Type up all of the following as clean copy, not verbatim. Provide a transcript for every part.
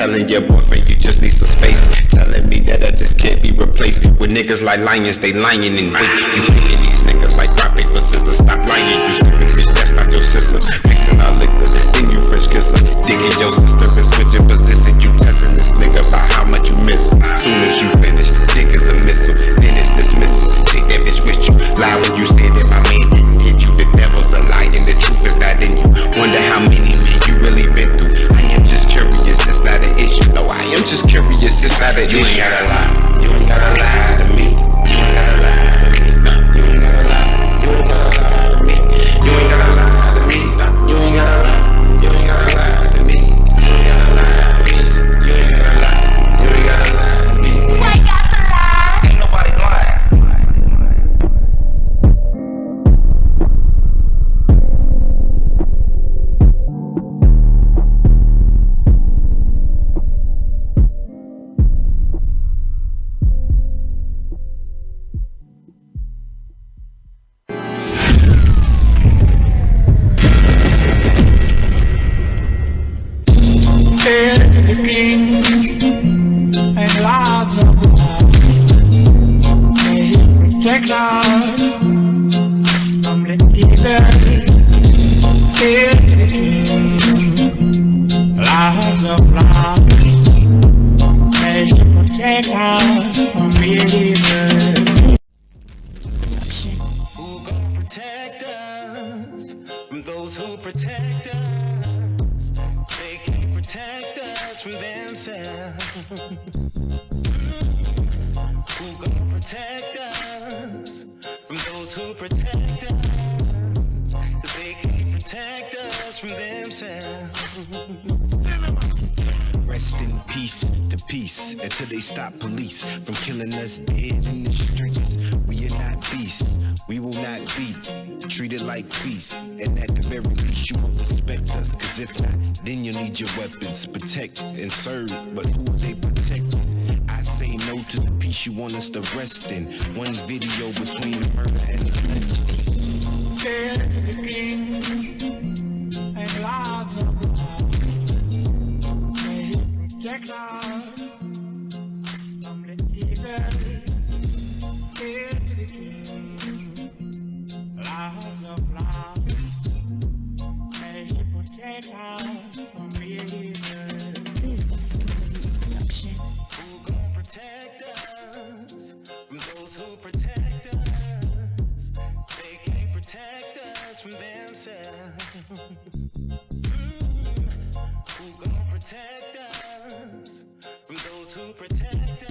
Telling your boyfriend you just need some space. Telling me that I just can't be replaced. With niggas like lions, they lying in wait. You picking these niggas like rock, paper, scissors. Stop lying, you stupid bitch, that's not your sister. Mixing our liquor, then you French kiss her. Digging your sister and switching position. You testing this nigga about how much you miss her. Soon as you finish, dick is a missile, then it's dismissal. Take that bitch with you. Lie when you say that my man didn't hit you. The devil's a lie and the truth is not in you. Wonder how many men you really been through. I am just curious, it's not an issue. No, I am just curious, it's not an issue. You ain't gotta lie, you ain't gotta lie to me. You ain't gotta lie to me, no. You ain't gotta lie, you ain't gotta lie to me. You ain't gotta lie to me, no. You ain't gotta lie, you ain't gotta lie to me. You ain't gotta lie to me, you ain't gotta lie, you ain't gotta lie to me. Why you got to lie? Ain't nobody lying. And lots of love may protect us from the evil. Hail to the King, lots of love may protect us from evil. Who gon' protect us from those who protect us? They can't protect us from themselves. Who gon' protect us from those who protect us? 'Cause they can't protect us from themselves. Rest in peace to peace until they stop police from killing us dead in the streets. We are not beasts, we will not be treated like beasts. And at the very least you will respect us, cause if not, then you'll need your weapons. Protect and serve, but who are they protecting? I say no to the peace you want us to rest in. One video between the murder and the lynching. Hail to the King and lots of love may protect us from the evil. Hail to the King, lots of love may protect us from evil. Who gon' protect us from those who protect us? They can't protect us from themselves. Who gon' protect us from those who protect us?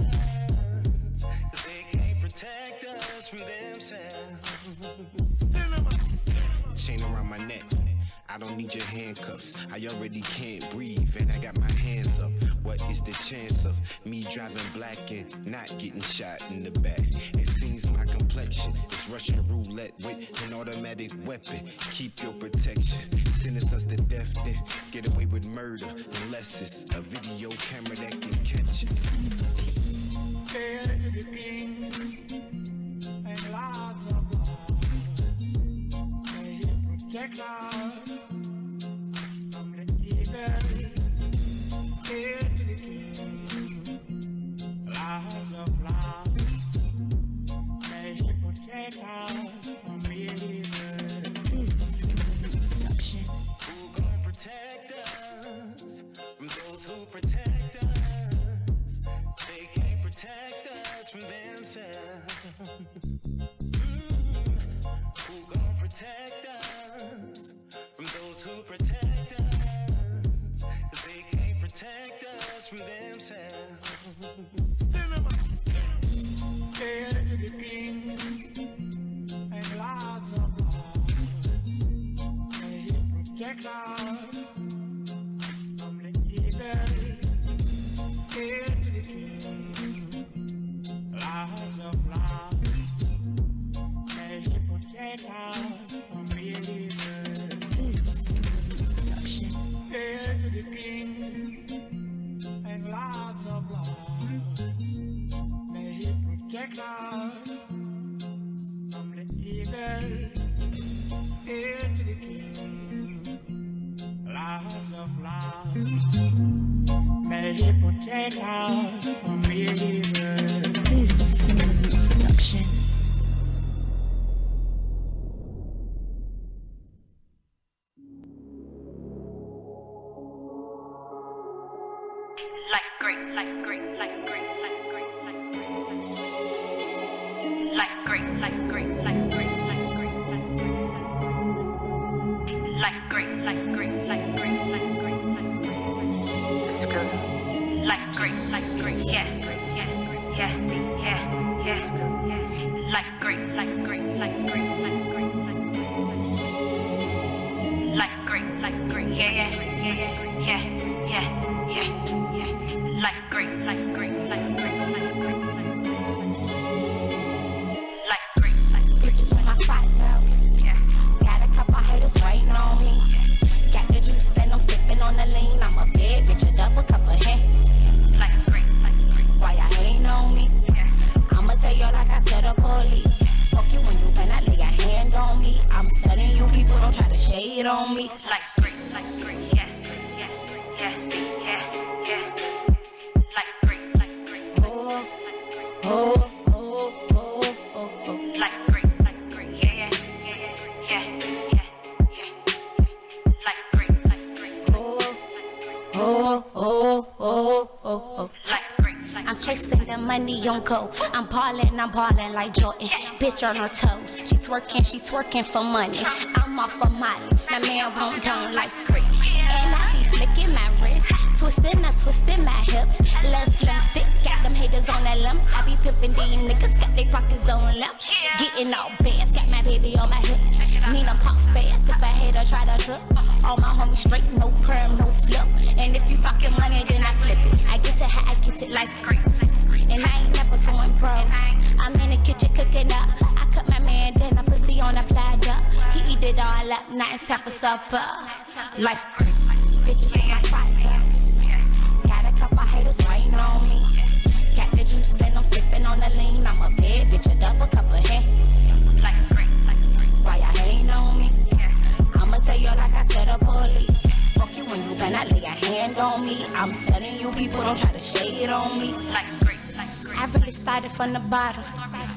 'Cause they can't protect us from themselves. Chain around my neck, I don't need your handcuffs. I already can't breathe and I got my hands up. What is the chance of me driving black and not getting shot in the back? It seems my complexion is Russian roulette with an automatic weapon. Keep your protection. Sentence us to death, then get away with murder unless it's a video camera that can catch it. Hail to the King and lots of love may protect us from the evil. Hail to the King, lots of love may protect us from evil. Who gon' protect us from those who protect us? They can't protect us from themselves. Who gon' protect us from those who protect us? 'Cause they can't protect us from themselves. Hail to the King and lots of love may protect us from the evil. Hail to the King, lots of love may protect us from evil. Hail to the King and lots of love may protect us from the evil. Hail to the King, lots of love may Life great, life great, life great, life great, life great, life great, life great, life great, life great, life great, life great, life great, life great, life great. Screw. Life great, yeah, yeah, yeah, yeah, yeah, yeah. Life great, life great, life great, life great, life great, yeah, yeah, yeah, yeah, yeah, yeah, yeah. Life great, life great, life great, life great, life great, life great. Bitches on my side, girl. Yeah. Got a couple haters waiting on me. Got the juice and I'm sipping on the lean. I'm a bad bitch, a double cup of hen. Life great, life great. Why y'all hating on me? Yeah. I'ma tell you like I tell the police. Fuck you when you cannot lay a hand on me. I'm telling you people don't try to shade on me. Life great, yeah, yeah, yeah, yeah, yeah. Life great, Oh, oh, oh, oh, oh, oh. life great, yeah, yeah, yeah, yeah, yeah, yeah. Life great, Oh, oh, oh, oh, oh. life great, I'm chasing the money on go. I'm ballin' like Jordan. Bitch on her toes. She twerking for money. I'm off for Molly. My man won't down life great. And I be flicking my wrist. Twisting my hips. Less slim, thick. Got them haters on that limb. I be pimping these niggas. Got they rockets on left. Getting all bass. Got my baby on my hip. Mean I pop fast. If a hater try to trip. All my homies straight. No perm, no flip. And if you talking money, then I flip it. I get to high, I get it life great. And I ain't never going broke. I'm in the kitchen cooking up. I cut my man, then I pussy on a platter. He eat it all up, now it's time for supper. Life great, bitches on my spot, girl. Got a couple haters waiting on me. Got the juice and I'm sipping on the lean. I'm a bad bitch, a double cup of hen. life great, Why y'all hating on me? I'ma tell you like I tell the police. Fuck you when you cannot lay a hand on me. I'm telling you people don't try to shade on me. life great, I really started from the bottom.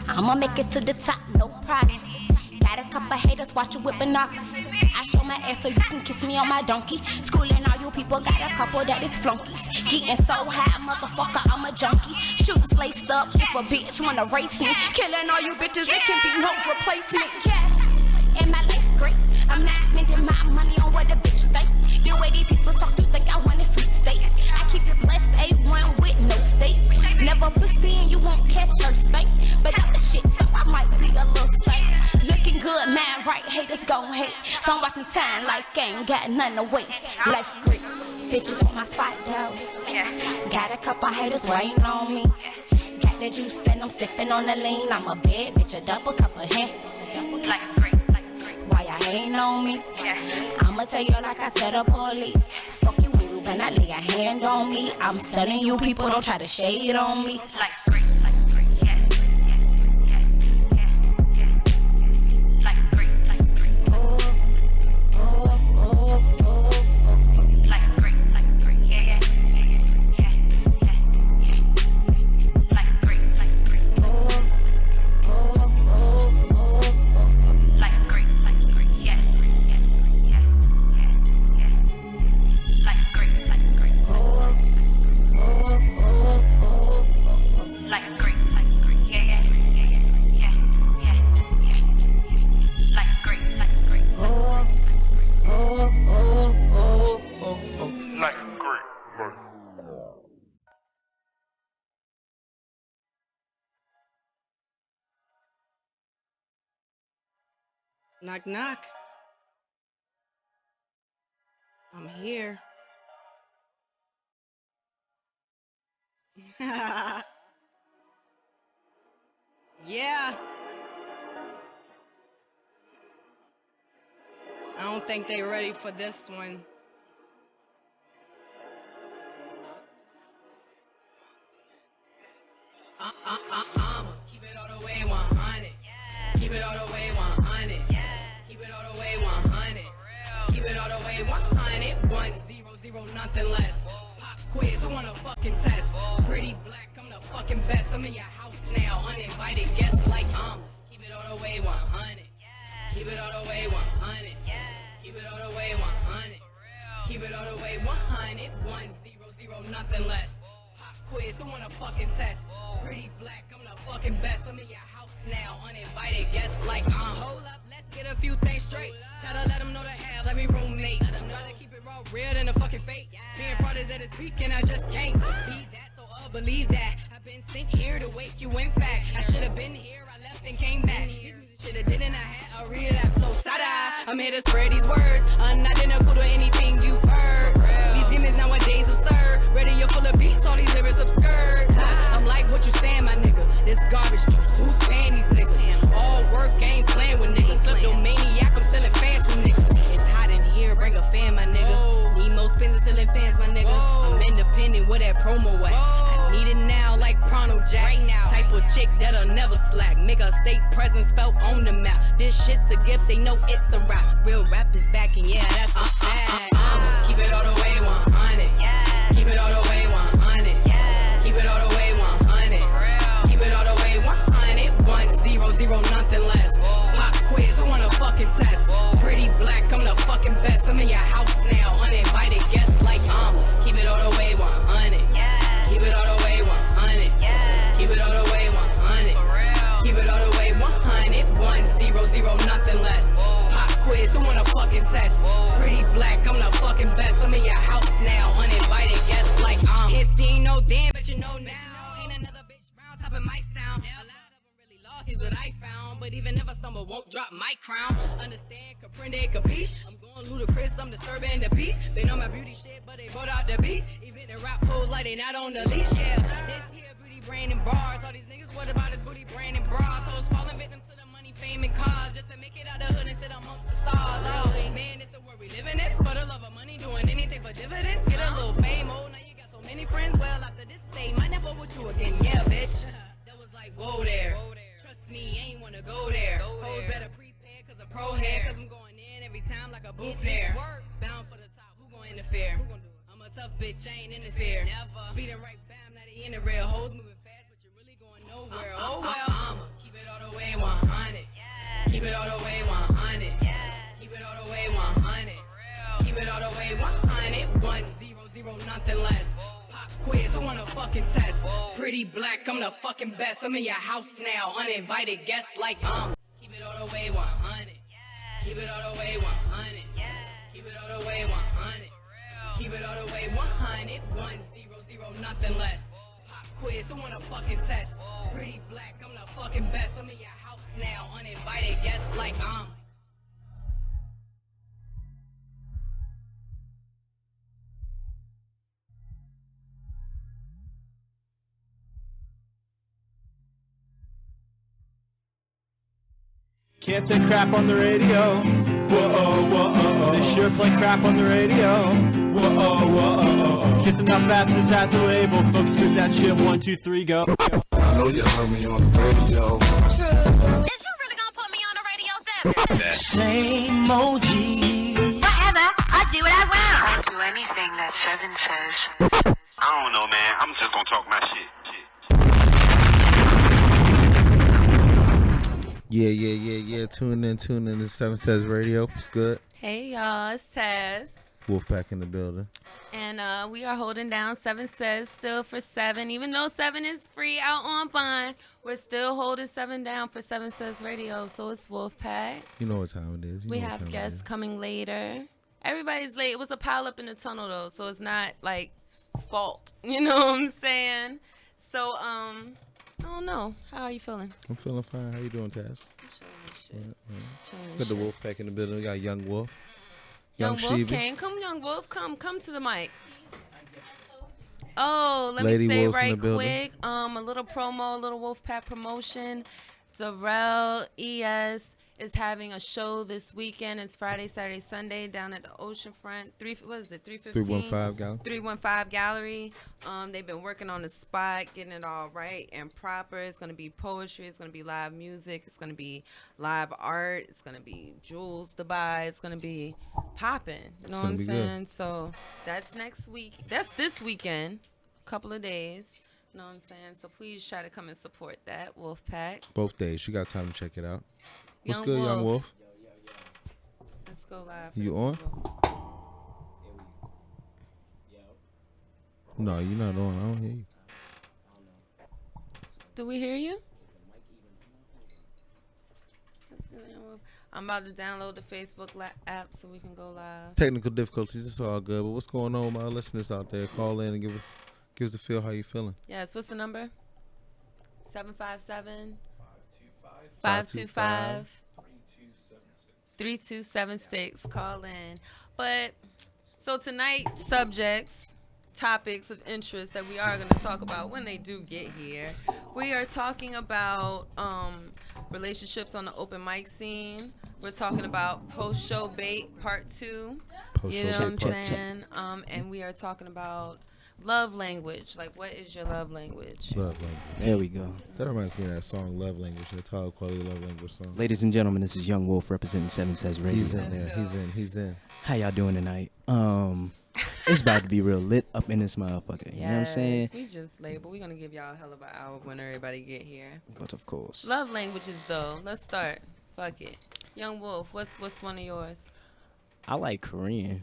I'ma make it to the top, no problem. Got a couple haters watching with binoculars. I show my ass so you can kiss me on my donkey. Schooling all you people, got a couple that is flunkies. Getting so high, motherfucker, I'm a junkie. Shooters laced up, if a bitch wanna race me. Killing all you bitches, it can be no replacement. Yeah, and my life great. I'm not spending my money on what a bitch think. The way these people talk, you think I want a sweet steak. I keep it blessed, A1 with no steak. Never pussy and you won't catch her stink. But I'm the shit, so I might be a little stank. Looking good, man, right, haters gon' hate. So I'm watching time like I ain't got nothing to waste. Life great, bitches on my spot, though. Got a couple haters waiting on me. Got the juice and I'm sipping on the lean. I'm a bad bitch, a double cup of hen. life great, Why y'all hating on me? I'ma tell you like I tell the police. Fuck you when you cannot lay a hand on me. I'm telling you people don't try to shade on me. life great, yeah, yeah, yeah, yeah, yeah. Life great, Oh, oh, oh, oh, oh. life great, yeah, yeah, yeah, yeah, yeah, yeah. Life great, Oh, oh, oh, oh, oh. life great, yeah, yeah, yeah, yeah, yeah. Life great, Oh, oh, oh, oh, oh. life great, yeah, yeah, yeah, yeah, yeah, yeah, yeah. Life great, Oh, oh, oh, oh, oh, oh. Knock, knock. I'm here. Yeah. I don't think they ready for this one. Keep it all the way 100. Keep it all the way 100. Keep it all the way 100. Keep it all the way 100. 100, nothing less. Pop quiz, who wanna fucking test? Pretty black, I'm the fucking best. I'm in your house now, uninvited guests like Keep it all the way 100. Keep it all the way 100. Keep it all the way 100. Keep it all the way 100, 100, nothing less. Pop quiz, who wanna fucking test? Pretty black, I'm the fucking best. I'm in your house now, uninvited guests like hold up, let's get a few things straight. Try to let them know to have, let me roommate. Rather keep it raw, real than a fucking fake. Being proud is at its peak and I just can't be that, so believe that. I've been sent here to wake you in fact. I should've been here, I left and came back. This music should've didn't I had a real life flow. Ta-da! I'm here to spread these words, unidentical to anything you've heard. These demons nowadays absurd. Radio full of beats, all these lyrics obscure. I'm like what you saying, my nigga. This garbage juice, who's paying these niggas? All work, ain't playing with niggas. Kleptomaniac, I'm selling fans for niggas. It's hot in here, bring a fan, my nigga. Need more spins and selling fans, my nigga. I'm independent, where that promo at? I need it now, like Prono Jack. Right now. Type of chick that'll never slack. Make a state presence felt on the map. This shit's a gift, they know it's a rap. Real rap is back, and yeah, that's a fact. Keep it all the way 100. Yeah. Keep it all the way 100. Yeah. Keep it all the way 100. Keep it all the way 100. 100, nothing less. Pop quiz, who wanna fucking test? Pretty black, I'm the fucking best. I'm in your house now, uninvited guests like keep it all the way 100. Yeah. Keep it all the way 100. Yeah. Keep it all the way 100. Keep it all the way 100. 100, nothing less. Pop quiz, who wanna fucking test? Pretty black, I'm the fucking best. I'm in your house now, uninvited guests like If you ain't no damn, but you know now. Ain't another bitch round top of my sound. A lot of them really lost, is what I found. But even if I stumble, won't drop my crown. Understand, comprende, capiche? I'm going ludicrous, I'm disturbing the peace. They know my beauty shit, but they brought out the beat. Even the rap hoes like they not on the leash, yeah. This here beauty brand and bars. All these niggas, what about this booty brand and bras? Hoes falling victim to the money, fame, and cars. Just to make it out the hood and sit amongst the stars. Oh, man, it's the world we living in. For the love of money, doing anything for dividends. Get a little fame, oh, now you got so many friends. Well, after this day, might never with you again, yeah, bitch. That was like, whoa there. Trust me, ain't wanna go there. Hoes better prepare, cause a pro hair. Cause I'm going in every time like a booth there. Bound for the top, who gon' interfere? I'm a tough bitch, I ain't interfere. Never. Beating right bam, now they in the real. Hoes moving fast, but you're really going nowhere. Oh well, keep it all the way 100. Yeah. Keep it all the way 100. Yeah. Keep it all the way 100. Keep it all the way 100. 100, nothing less. Pop quiz, who wanna fucking test? Pretty black, I'm the fucking best. I'm in your house now, uninvited guests like Keep it all the way 100. Yeah. Keep it all the way 100. Yeah. Keep it all the way 100. Keep it all the way 100. 100, nothing less. Pop quiz, who wanna fucking test? Pretty black, I'm the fucking best. I'm in your house now, uninvited guests like Can't say crap on the radio. Whoa, whoa, they sure play crap on the radio. Whoa, whoa, kissing up asses at the label. Folks, do that shit. 1, 2, 3, go. I know you heard me on the radio. Is you really gonna put me on the radio, Sam? Same OG. Whatever, I'll do what I want. I'll do anything that Seven says. I don't know, man. I'm just gonna talk my shit. Yeah. Tune in to 7 Says Radio. It's good. Hey, y'all. It's Taz. Wolfpack in the building. And we are holding down 7 Says still for 7. Even though 7 is free out on Vine, we're still holding 7 down for 7 Says Radio. So it's Wolfpack. You know what time it is. We have guests coming later. Everybody's late. It was a pile up in the tunnel, though, so it's not, like, fault. You know what I'm saying? So, I don't know. How are you feeling? I'm feeling fine. How you doing, Taz? I'm chilling. Got the Wolfpack in the building. We got Young Wolf. Young Wolf came. Come, Young Wolf. Come to the mic. Oh, let Lady me say Wolf's in right the building. quick. A little promo, a little Wolfpack promotion. Darrell ES is having a show this weekend. It's Friday, Saturday, Sunday down at the Oceanfront. 315 Gallery. 315 Gallery. They've been working on the spot, getting it all right and proper. It's going to be poetry. It's going to be live music. It's going to be live art. It's going to be jewels to buy. It's going to be popping. You know what I'm saying? Good. So that's next week. That's this weekend. A couple of days. You know what I'm saying? So please try to come and support that, Wolfpack. Both days. You got time to check it out. What's Young good, Wolf. Young Wolf? Let's go live. You on? No, you're not on. I don't hear you. Do we hear you? I'm about to download the Facebook app so we can go live. Technical difficulties, it's all good. But what's going on with my listeners out there? Call in and give us a feel how you feeling. Yes, what's the number? 757 525 3276. Call in. But so tonight's subjects, topics of interest that we are going to talk about when they do get here. We are talking about relationships on the open mic scene. We're talking about post-show bait part 2. You know what I'm saying? And we are talking about love language. Like, what is your love language? Love language. There we go. That reminds me of that song, Love Language, that Tyler Quality Love Language song. Ladies and gentlemen, this is Young Wolf representing 7 Says Radio. He's in there. He's in. How y'all doing tonight? It's about to be real lit up in this motherfucker. You know what I'm saying? We just label. We're going to give y'all a hell of an hour when everybody get here. But of course. Love languages, though. Let's start. Fuck it. Young Wolf, what's one of yours? I like Korean.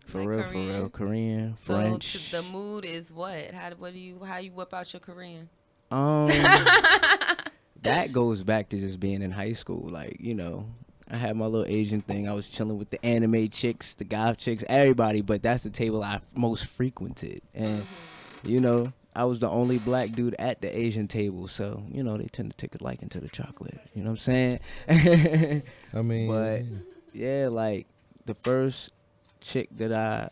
For Like real. Korean, French. So the mood is what? How you whip out your Korean? That goes back to just being in high school. Like, you know, I had my little Asian thing. I was chilling with the anime chicks, the goth chicks, everybody. But that's the table I most frequented. And, you know, I was the only black dude at the Asian table. So, you know, they tend to take a liking to the chocolate. You know what I'm saying? I mean. But, yeah, like, the first chick that I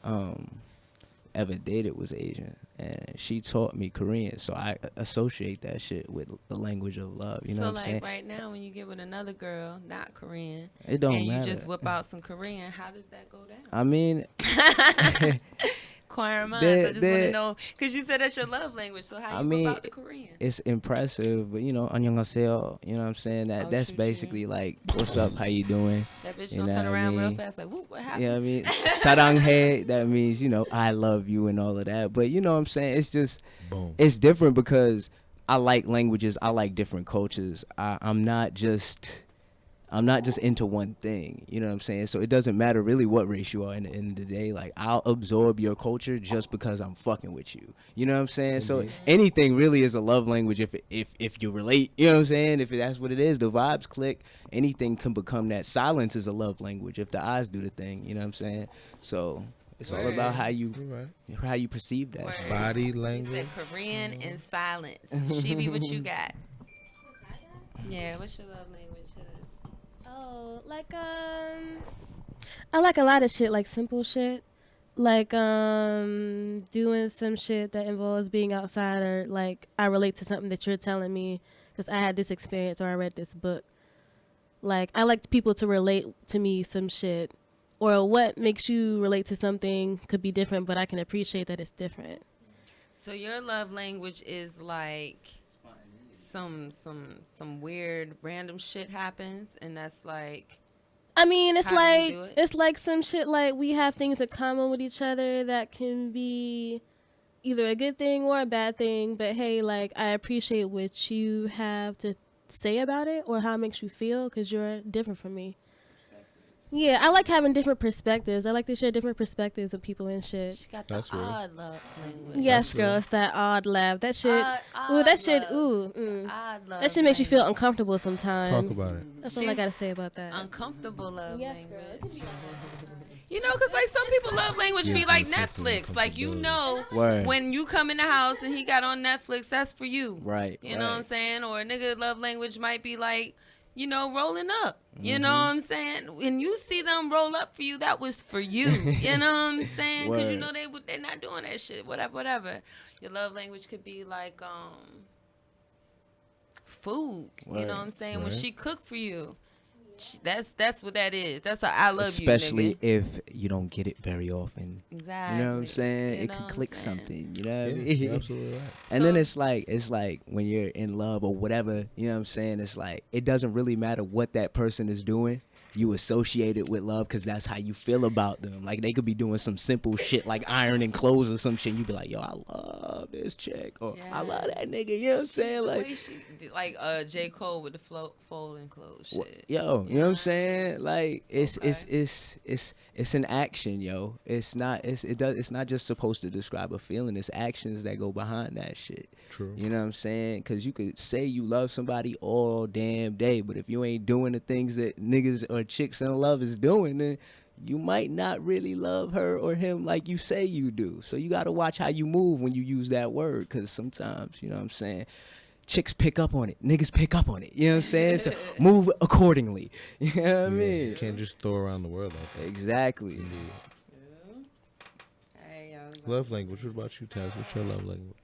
ever dated was Asian. And she taught me Korean, so I associate that shit with the language of love. You know what I'm saying? So, like, right now, when you get with another girl, not Korean, it don't and matter. you just whip out some Korean, how does that go down? I mean, inquiring minds. I just want to know, because you said that's your love language, so how you whip out the Korean? It's impressive, but, you know, annyeonghaseyo, you know what I'm saying? That's basically like, what's up, how you doing? That bitch don't turn around real fast, like, whoop, what happened? You know what I mean? Saranghae, that means, you know, I love you and all of that. But, you know what I'm saying? It's just, boom. It's different because I like languages. I like different cultures. I'm not just into one thing, you know what I'm saying? So it doesn't matter really what race you are in the end of the day. Like, I'll absorb your culture just because I'm fucking with you. You know what I'm saying? So anything really is a love language if you relate, you know what I'm saying? If that's what it is, the vibes click, anything can become that. Silence is a love language if the eyes do the thing, you know what I'm saying? So it's all about how you perceive that. Body language. You said Korean and silence. Shibi, what you got? Yeah, what's your love language? Oh, like I like a lot of shit, like simple shit, like doing some shit that involves being outside, or like I relate to something that you're telling me because I had this experience or I read this book. Like, I like people to relate to me some shit, or what makes you relate to something could be different, but I can appreciate that it's different. So your love language is like some weird random shit happens, and that's like, I mean, it's like some shit, like we have things in common with each other that can be either a good thing or a bad thing, but hey, like, I appreciate what you have to say about it or how it makes you feel because you're different from me. Yeah, I like having different perspectives. I like to share different perspectives of people and shit. She got the odd love language. Yes, girl, it's that odd laugh. That shit. Odd love that shit makes you feel uncomfortable sometimes. Talk about it. That's all I gotta say about that. Uncomfortable love language. You know, because like some people love language be like Netflix. Like, you know, when you come in the house and he got on Netflix, that's for you. Right. You know what I'm saying? Or a nigga love language might be like, you know, rolling up. You know what I'm saying? When you see them roll up for you, that was for you. You know what I'm saying? Because you know they're not doing that shit. Whatever. Your love language could be like food. You know what I'm saying? When she cooked for you. That's what that is. That's a I love especially you, nigga. if you don't get it very often. Exactly. You know what I'm saying? You It know could what click I'm saying? something. You know what I mean? Absolutely right. And then it's like when you're in love or whatever, you know what I'm saying? It's like, it doesn't really matter what that person is doing. you associate it with love because that's how you feel about them. Like they could be doing some simple shit like ironing clothes or some shit. You be like, yo, I love this chick, or I love that nigga. You know what I'm saying? Like, J. Cole with the folding clothes shit. Yo, you know what I'm saying? Like it's an action, yo. It's not just supposed to describe a feeling. It's actions that go behind that shit. True. You know what I'm saying? Because you could say you love somebody all damn day, but if you ain't doing the things that niggas or chicks in love is doing, then you might not really love her or him like you say you do. So you got to watch how you move when you use that word, because sometimes, you know what I'm saying, chicks pick up on it, niggas pick up on it. You know what I'm saying? So move accordingly. You know what I mean? You can't just throw around the word like that. Exactly. Love language. What about you, Taz? What's your love language?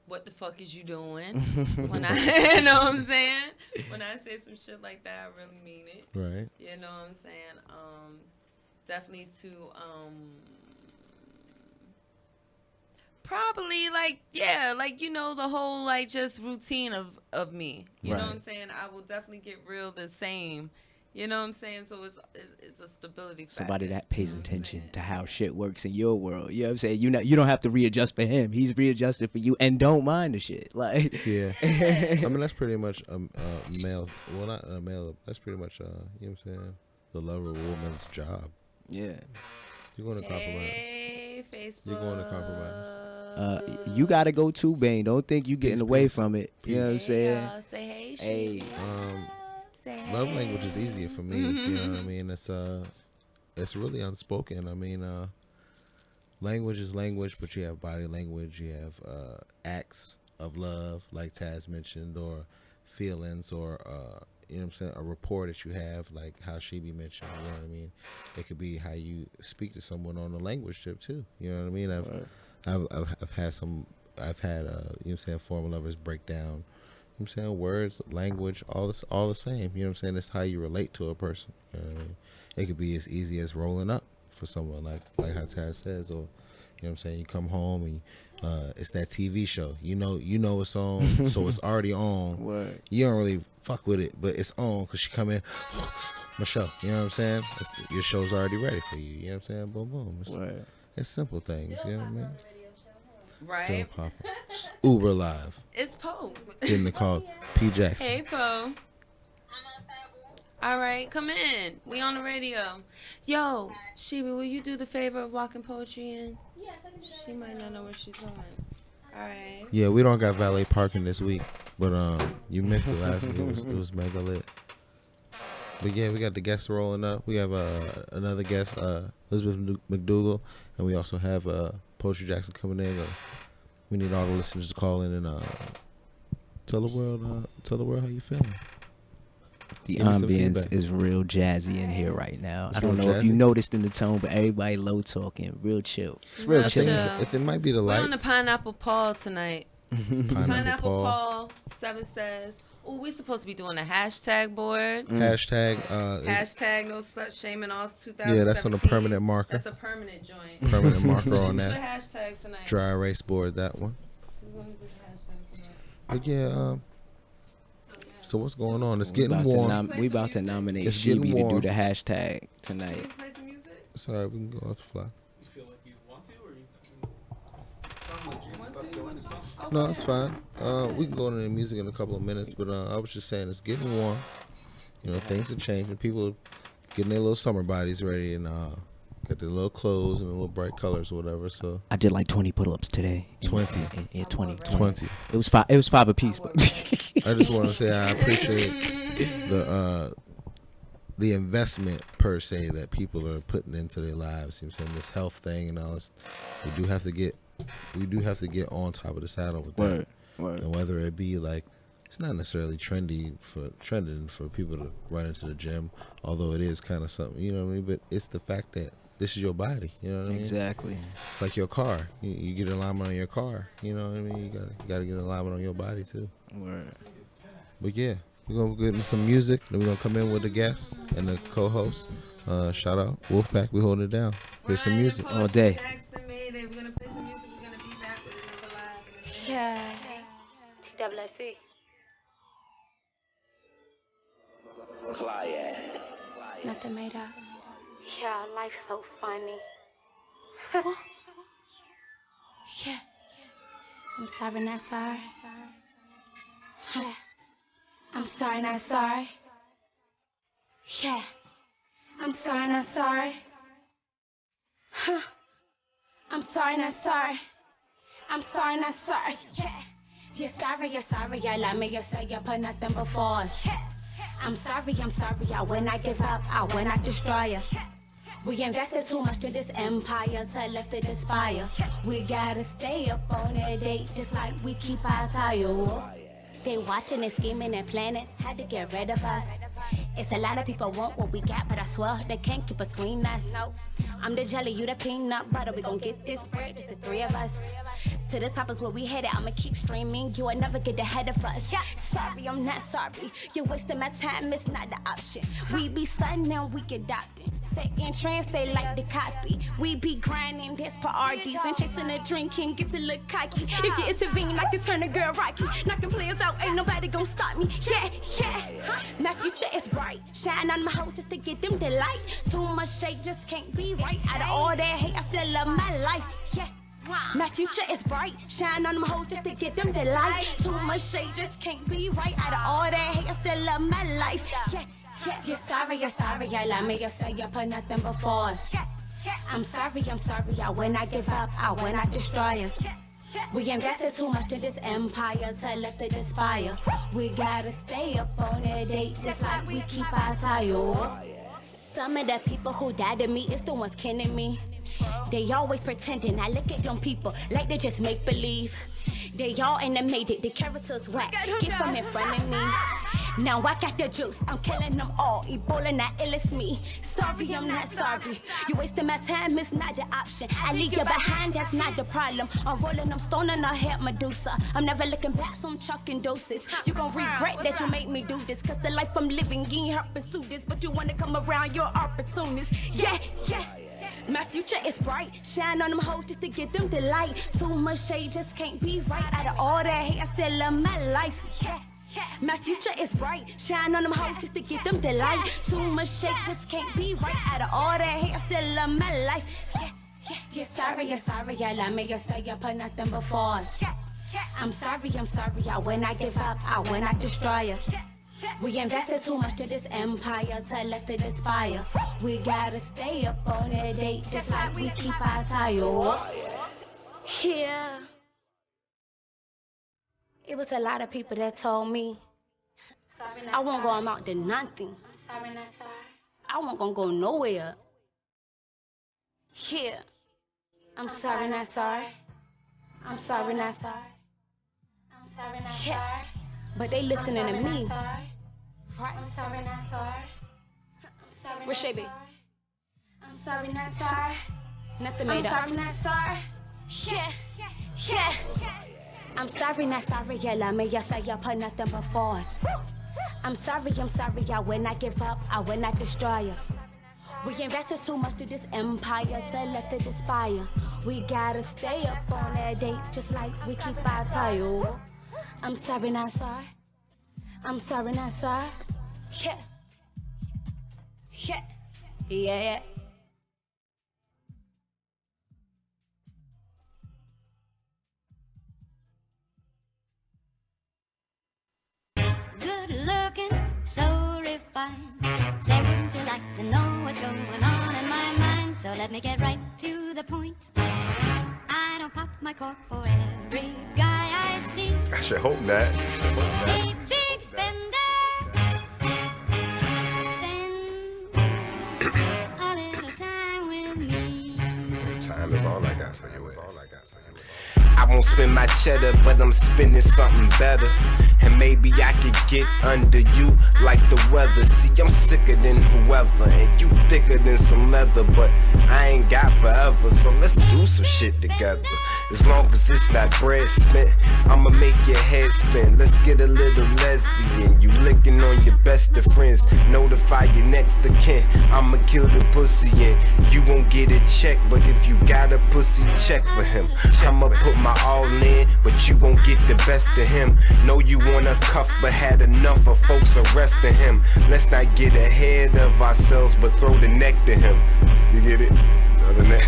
What the fuck is you doing? When I, you know what I'm saying? When I say some shit like that, I really mean it. Right. You know what I'm saying? Definitely to, probably like, yeah, like, you know, the whole like just routine of me. You know what I'm saying? I will definitely get real the same. You know what I'm saying? So it's a stability factor. Somebody that pays attention to how shit works in your world. You know what I'm saying? You don't have to readjust for him. He's readjusted for you and don't mind the shit. Like yeah. I mean, that's pretty much a male. Well, not a male. That's pretty much you know what I'm saying, the lover of a woman's job. Yeah. You're going to compromise. Hey, Facebook. You're going to compromise. You gotta go too, Bane. Don't think you getting away from it. Peace. You know what I'm saying? Say hey, hey. Love language is easier for me. You know what I mean? It's really unspoken. I mean, language is language, but you have body language. You have acts of love, like Taz mentioned, or feelings, or you know what I'm saying, a rapport that you have, like how she be mentioned. You know what I mean? It could be how you speak to someone on a language trip too. You know what I mean? I've had you know what I'm saying, former lovers break down. You know what I'm saying, words, language, all the same. You know what I'm saying? It's how you relate to a person. You know what I mean? It could be as easy as rolling up for someone, like how Taz says, or you know what I'm saying, you come home and it's that TV show. You know it's on, so it's already on. Word. You don't really fuck with it, but it's on because she come in, my show. You know what I'm saying? Your show's already ready for you. You know what I'm saying? Boom, boom. It's simple things. You know what I mean? Right. Still popping. Uber Live. It's Poe. Getting the call. P. Jackson. Hey, Poe. All right, come in. We on the radio. Yo, Sheba, will you do the favor of walking poetry in? Yes, I can do that. She might not know where she's going. All right. Yeah, we don't got valet parking this week, but you missed it last week. It was mega lit. But yeah, we got the guests rolling up. We have another guest, Elizabeth McDougal, and we also have Poetry Jackson coming in. We need all the listeners to call in and tell the world how you feeling. The ambience is real jazzy in here right now. It's I don't know jazzy? if you noticed in the tone, but everybody low talking, real chill. It's real chill. If it might be the lights. We're on the Pineapple Paul tonight. Pineapple Paul. 7 says. Oh, we supposed to be doing a hashtag board. Hashtag. Hashtag no slut shaming all 2017. Yeah, that's on a permanent marker. That's a permanent joint. Permanent marker on that. Do the hashtag tonight. Dry erase board, that one. We want to do the hashtag tonight. But yeah, so what's going on? It's getting warm. We about to nominate It's Shebe getting to do warm. the hashtag tonight. It's all right, we can go off the fly. You feel like you want to, or you sound like No, it's fine. We can go into the music in a couple of minutes, but I was just saying it's getting warm. You know, things are changing. People are getting their little summer bodies ready and got their little clothes and the little bright colors or whatever. So I did like 20 pull-ups today. 20. Yeah, 20. It was 5. It was 5 apiece. But I just want to say I appreciate the investment per se that people are putting into their lives. You know what I'm saying, this health thing and all this. We do have to get on top of the saddle with that. Word. And whether it be like, it's not necessarily trending for people to run into the gym, although it is kind of something, you know what I mean? But it's the fact that this is your body, you know what I mean? Exactly. It's like your car. You get alignment on your car, you know what I mean? You gotta get alignment on your body too. Word. But yeah, we're gonna get into some music, then we're gonna come in with the guests and the co-host. Shout out Wolfpack, we holding it down. Here's some music all day. Jackson made it. We're gonna play some music. We're gonna be back with another live. Yeah. TWC. Yeah, life's so funny. Yeah. I'm sorry, not sorry. Yeah. I'm sorry, not sorry. Yeah. I'm sorry, not sorry. Huh. I'm sorry, not sorry. I'm sorry, not sorry. Yeah. You're sorry, I love me, you say you put nothing before us. I'm sorry, I will not give up, I will not destroy you. We invested too much in this empire to let it expire. We gotta stay up on that date just like we keep our tire. They watching and scheming and planning, had to get rid of us. It's a lot of people want what we got, but I swear they can't keep between us. I'm the jelly, you the peanut butter, we gon' get this bread, just the three of us. To the top is where we headed, I'ma keep streaming, you will never get ahead of us. Sorry, I'm not sorry, you're wasting my time, it's not the option. We be sudden and we adopting. Say and translate like the copy. We be grinding, there's priorities, and chasing a drink and get to look cocky. If you intervene, I can turn a girl rocky. Knocking players out, ain't nobody gon' stop me. Yeah. My future is bright. Shine on my hoe just to get them delight. Too much shade just can't be right. Out of all that hate, I still love my life. Yeah. My future is bright. Shine on them hoes just to get them delight. Too much shade just can't be right. Out of all that hate, I still love my life. Yeah. You're sorry, I love me, you say you put nothing before us. I'm sorry, I will not give up, I will not destroy us. We invested too much in this empire to let it expire. We gotta stay up on that date just like we keep our tire. Some of the people who died to me is the ones killing me. They always pretending, I look at them people like they just make believe. They all animated, the characters whack, get from in front of me. Now I got the juice, I'm killing them all. Ebola not ill, it's me. Sorry, I'm not sorry. You wasting my time, it's not the option. I leave you behind, that's not the problem. I'm rolling, I'm stoning, I hit Medusa. I'm never looking back, so I'm chucking doses. You gon' regret that you made me do this. Cause the life I'm living, you ain't help pursue this. But you wanna come around, you're opportunist. Yeah. My future is bright. Shine on them hoes just to get them delight. Too much shade just can't be right. Out of all that hate, I still love my life. Yeah. My future is bright. Shine on them hoes just to get them delight. Too much shade just can't be right. Out of all that hate, I still love my life. Yeah. You're sorry, I love me, you say you put nothing before us. I'm sorry, I will not give up, I will not destroy us. We invested too much in this empire to let it expire. We gotta stay up on that date just like we keep our tire. Yeah. It was a lot of people that told me I won't go amount to nothing. I won't gonna go nowhere. Yeah. I'm sorry, not sorry. I'm sorry, not sorry. Yeah. But they listening to me. Right. I'm sorry, not sorry. Where she be? I'm sorry, not sorry. Nothing made up. I'm sorry, not sorry. Yeah. I'm sorry, not sorry. Yeah, love me, you say you put nothing before us. I'm sorry, I will not give up, I will not destroy us. We invested too much to this empire to let it expire. We gotta stay up on that date just like we keep our tire. I'm sorry, not sorry. I'm sorry, not sorry. Yeah. Good looking, so refined. Say, wouldn't you like to know what's going on in my mind? So let me get right to the point. I don't pop my cork for every guy I see. I should hope not. Big spender. Spend a little time with me. Time is all I got for you. I won't spend my cheddar, but I'm spending something better. And maybe I could get under you like the weather. See, I'm sicker than whoever, and you thicker than some leather. But I ain't got forever, so let's do some shit together. As long as it's not bread spent, I'ma make your head spin. Let's get a little lesbian. You licking on your best of friends. Notify your next of kin. I'ma kill the pussy and you won't get a check. But if you got a pussy, check for him. I'ma put my my all in, but you won't get the best of him. Know you wanna cuff, but had enough of folks arresting him. Let's not get ahead of ourselves, but throw the neck to him. You get it? Throw the neck.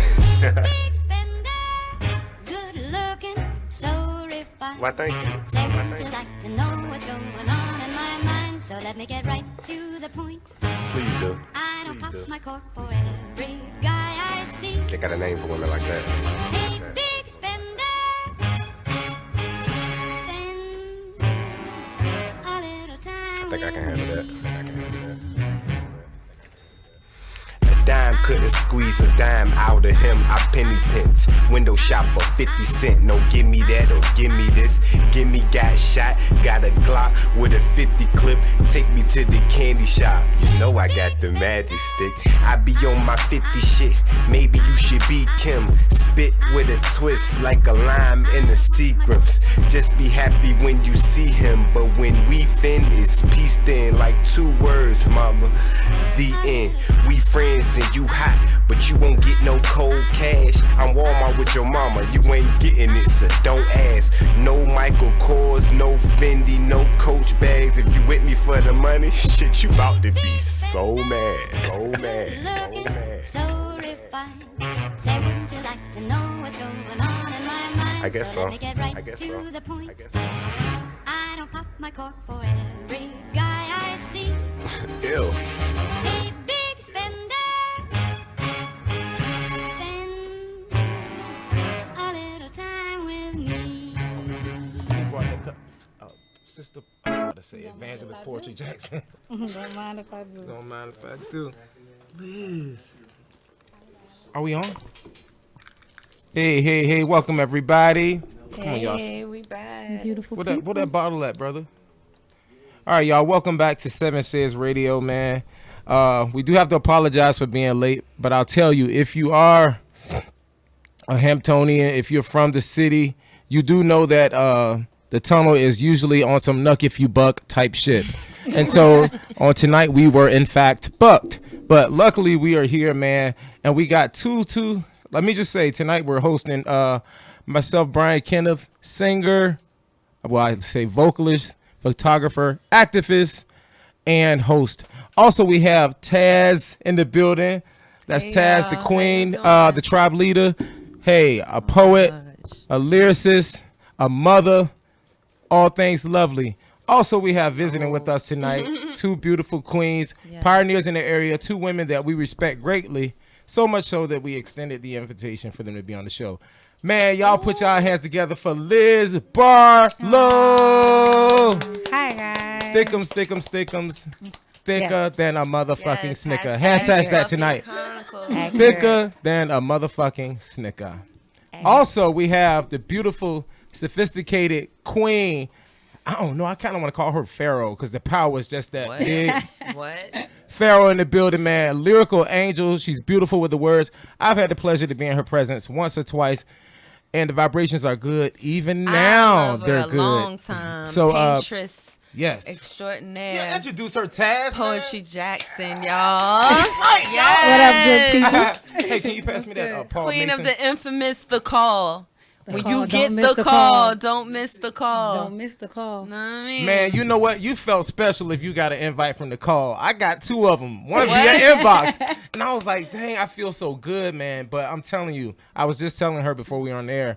Good looking, so refined. Why, thank you. Say would you like to know what's going on in my mind? So let me get right to the point. Please do. I don't pop my cork for every guy I see. They got a name for women like that. Hey, big spender. Spend a little time I think I can with handle that. A dime couldn't squeeze a dime out of him. I penny pinch, window shopper, 50 cent. No, give me that or give me this. Give me got shot, got a Glock with a 50 clip. Take me to the candy shop. You know I got the magic stick. I be on my 50 shit. Maybe you should be Kim. Spit with a twist like a lime in the Seagrams. Just be happy when you see him, but when we fin, it's peace then. Like 2 words, mama. The end. We friends and you hot, but you won't get no cold cash. I'm Walmart with your mama, you ain't getting it, so don't ask. No Michael Kors, no Fendi, no Coach bags. If you with me for the money, shit, you bout to be so mad, so mad, so mad. so refined. Say wouldn't you like to know what's going on in my mind? I guess so. Let me get right I guess to so. the point. I guess so. I don't pop my cork for every guy I see. Ew. Hey, big spender. Spend a little time with me. Sister, I was about to say Evangelist Poetry Jackson. Don't mind if I do. Don't mind if I do. Liz. Are we on? Hey, welcome everybody. Come on, y'all. Hey, we back. Beautiful Where that bottle at, brother? All right, y'all. Welcome back to 7 Says Radio, man. We do have to apologize for being late, but I'll tell you, if you are a Hamptonian, if you're from the city, you do know that the tunnel is usually on some nuck if you buck type shit. And so on tonight, we were in fact bucked. But luckily, we are here, man. And we got two. Let me just say, tonight we're hosting myself, Brian Kenneth, singer, well, I say vocalist, photographer, activist, and host. Also, we have Taz in the building. That's Taz, the queen, the tribe leader. Hey, a poet, a lyricist, a mother, all things lovely. Also, we have visiting with us tonight 2 beautiful queens, pioneers in the area, 2 women that we respect greatly, so much so that we extended the invitation for them to be on the show. Man, y'all put y'all hands together for Liz Barlow. Hi, guys. Thickums. Thicker than a motherfucking snicker. Hashtag Hashtag that tonight. Accurate. Thicker than a motherfucking snicker. Also, we have the beautiful, sophisticated queen. I don't know. I kind of want to call her Pharaoh because the power is just that big. What? Pharaoh in the building, man. Lyrical angel. She's beautiful with the words. I've had the pleasure to be in her presence once or twice, and the vibrations are good. Even now, they're good. Long time. So, Paintress. Yes. Extraordinaire. Yeah, introduce her, Taz. Poetry Jackson, y'all. What up, good people? Hey, can you pass me that Paul Queen Mason? of the infamous The Call. When call, you get don't miss the the call, call. don't miss the call. Don't miss the call. Know what I mean? Man, you know what? You felt special if you got an invite from the call. I got 2 of them. One via inbox. And I was like, dang, I feel so good, man. But I'm telling you, I was just telling her before we were on air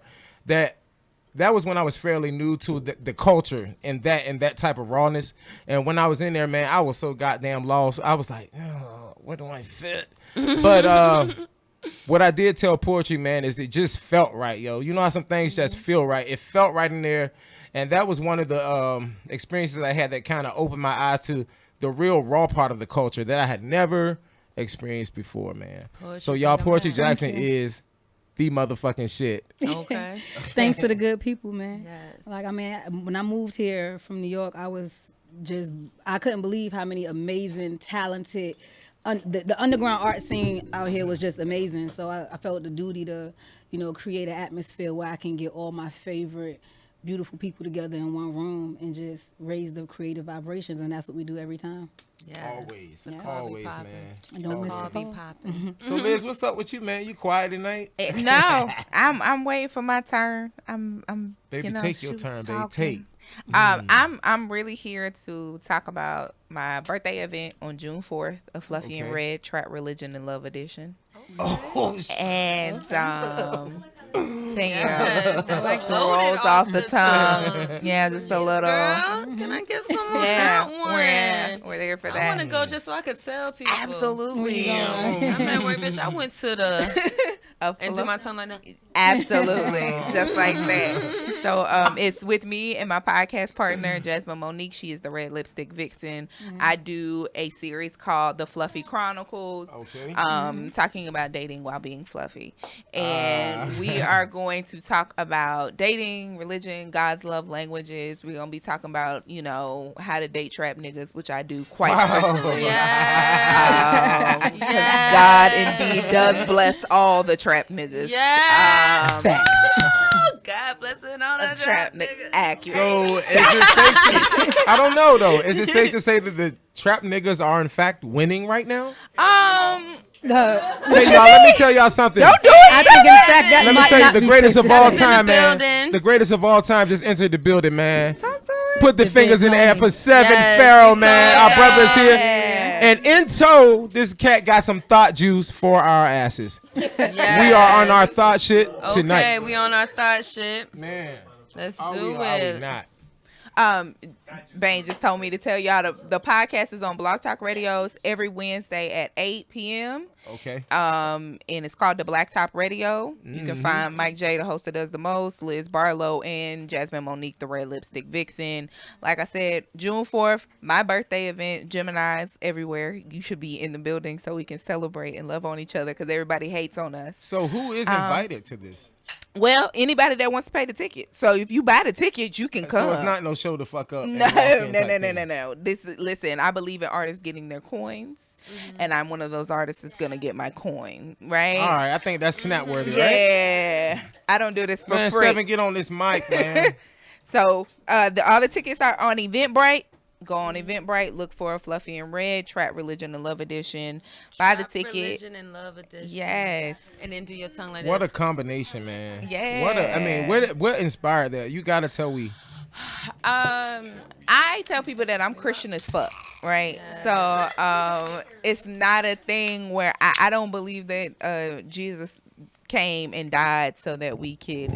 that was when I was fairly new to the culture and that type of rawness. And when I was in there, man, I was so goddamn lost. I was like, oh, where do I fit? But what I did tell Poetry, man, is it just felt right, yo. You know how some things just feel right? It felt right in there. And that was one of the experiences I had that kind of opened my eyes to the real raw part of the culture that I had never experienced before, man. So y'all, Poetry Jackson is the motherfucking shit. Okay. Thanks to the good people, man. Yes. Like, I mean, when I moved here from New York, I couldn't believe how many amazing, talented, the underground art scene out here was just amazing. So I felt the duty to, create an atmosphere where I can get all my favorite beautiful people together in one room and just raise the creative vibrations, and that's what we do every time. Yeah, Always, man. And don't miss the Call be call. popping. So Liz, what's up with you, man? You quiet tonight? No, I'm waiting for my turn. I'm Baby, you know, take your she was turn, baby. talking. Take. I'm really here to talk about my birthday event on June 4th, a Fluffy and Okay. Red Trap Religion and Love edition. Oh, and Yes, damn, that's rolls off the tongue. Yeah, just a little. Girl, can I get some on Yeah, that one? we're there for I that. want to go just so I could tell people. Absolutely. I'm at work, bitch. I went to the and do my tongue like that. Absolutely, just like that. So it's with me and my podcast partner Jasmine Monique. She is the Red Lipstick Vixen. I do a series called The Fluffy Chronicles. Okay. Talking about dating while being fluffy, and we are going to talk about dating, religion, God's love languages. We're gonna be talking about how to date trap niggas, which I do quite frequently. Yes. Yes. God indeed does bless all the trap niggas. Yes. Facts. God bless it all the trap niggas. Accurate. So is it safe to, I don't know though. Is it safe to say that the trap niggas are in fact winning right now? Hey y'all, let me tell y'all something. Don't do it. I think in fact that Let me might tell you, not the be greatest safe of to all say. time, man. building. The greatest of all time just entered the building, man. Put the fingers in the air for Seven Yes, Pharaoh, we man. saw Our ya. brother's here. And in tow, this cat got some thought juice for our asses. Yes. We are on our thought shit tonight. Okay, we on our thought shit. Man, Let's are do we or are we it. not? Bane just told me to tell y'all the podcast is on Blog Talk Radios every Wednesday at 8 p.m. Okay. And it's called the Black Top Radio. You can find Mike J, the host that does the most, Liz Barlow, and Jasmine Monique, the Red Lipstick Vixen. Like I said, June 4th, my birthday event, Geminis everywhere. You should be in the building so we can celebrate and love on each other because everybody hates on us. So who is invited to this? Well, anybody that wants to pay the ticket. So if you buy the ticket, you can come. So it's not no show to fuck up. and No, walk in no, type no, no, thing. no, no. Listen, I believe in artists getting their coins, and I'm one of those artists that's gonna get my coin, right? All right, I think that's snap worthy, right? Yeah, I don't do this for Man, free. Seven, get on this mic, man. So all the tickets are on Eventbrite. Go on Eventbrite, look for Fluffy and Red, Trap Religion and Love Edition. Buy the Trap ticket. Religion and Love edition. Yes. And then do your tongue like What that. a combination, man. Yeah. What inspired that? You gotta tell we. I tell people that I'm Christian as fuck, right? So it's not a thing where I don't believe that Jesus came and died so that we could,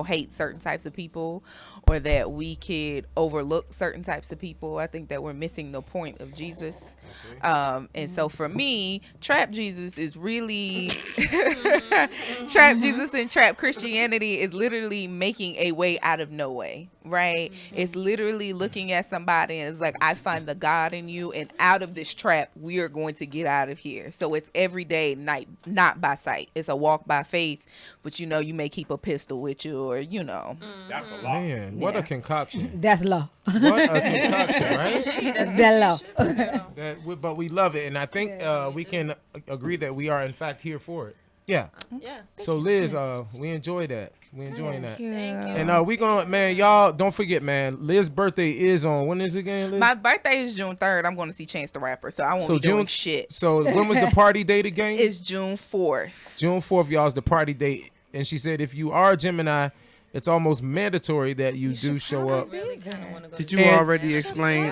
hate certain types of people or that we could overlook certain types of people. I think that we're missing the point of Jesus. And so for me, Trap Jesus is really Trap Jesus and Trap Christianity is literally making a way out of no way, right? It's literally looking at somebody and it's like, I find the God in you, and out of this trap, we are going to get out of here. So it's every day, night, not by sight. It's a walk by faith, but you may keep a pistol with you, or That's a lot. Man, what a concoction. That's law. What a concoction, right? That's law. But we love it, and I think we can agree that we are in fact here for it. Yeah. Yeah. So Liz, we enjoy that. We enjoying that. Thank you. And we gonna, man, y'all don't forget, man. Liz's birthday is on. When is it again, Liz? My birthday is June 3rd. I'm going to see Chance the Rapper, so I won't be doing shit. So when was the party date again? It's June 4th. June 4th, y'all, is the party date. And she said if you are a Gemini, it's almost mandatory that you do show up. Did you already explain?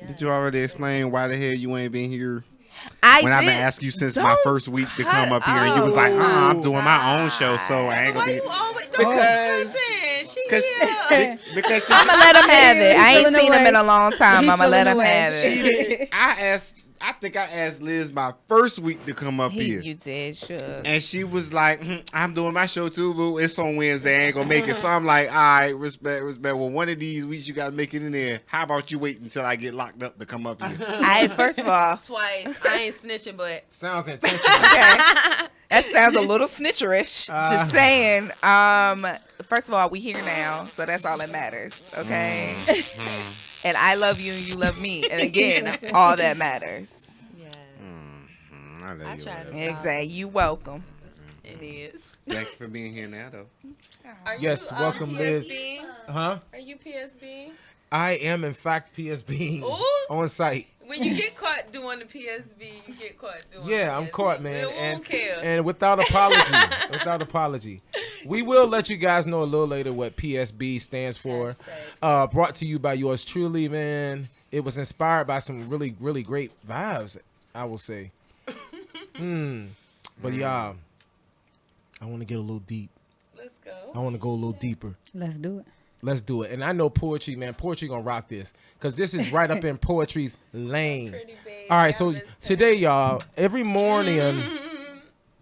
Did you already explain why the hell you ain't been here? When I've been asking you since my first week to come up here, and you was like, I'm doing my own show, so I ain't gonna be. Because I'm gonna let him have it. I ain't seen him in a long time. I'm gonna let him have She it. did. I think I asked Liz my first week to come up here. You did, sure. And she was like, I'm doing my show too, boo. It's on Wednesday. I ain't gonna make it. So I'm like, all right, respect. Well, one of these weeks you gotta make it in there. How about you wait until I get locked up to come up here? First of all, twice. I ain't snitching, but sounds intentional. Okay. That sounds a little snitcherish. Just saying. First of all, we here now, so that's all that matters. Okay. And I love you and you love me. And again, all that matters. I love you. Exactly. You welcome. It is. Thanks for being here now, though. Are Yes, you, welcome, Liz. PSB? Huh? Are you PSB? I am, in fact, PSB Ooh. on site. When you get caught doing the PSB, you get caught doing Yeah, I'm PSB. caught, man. We won't care. And without apology, we will let you guys know a little later what PSB stands for. Brought to you by yours truly, man. It was inspired by some really, really great vibes, I will say. But y'all, I want to get a little deep. Let's go. I want to go a little deeper. Let's do it. Let's do it. And I know poetry, man. Poetry gonna rock this, because this is right up in poetry's lane. All right, so today, y'all, every morning,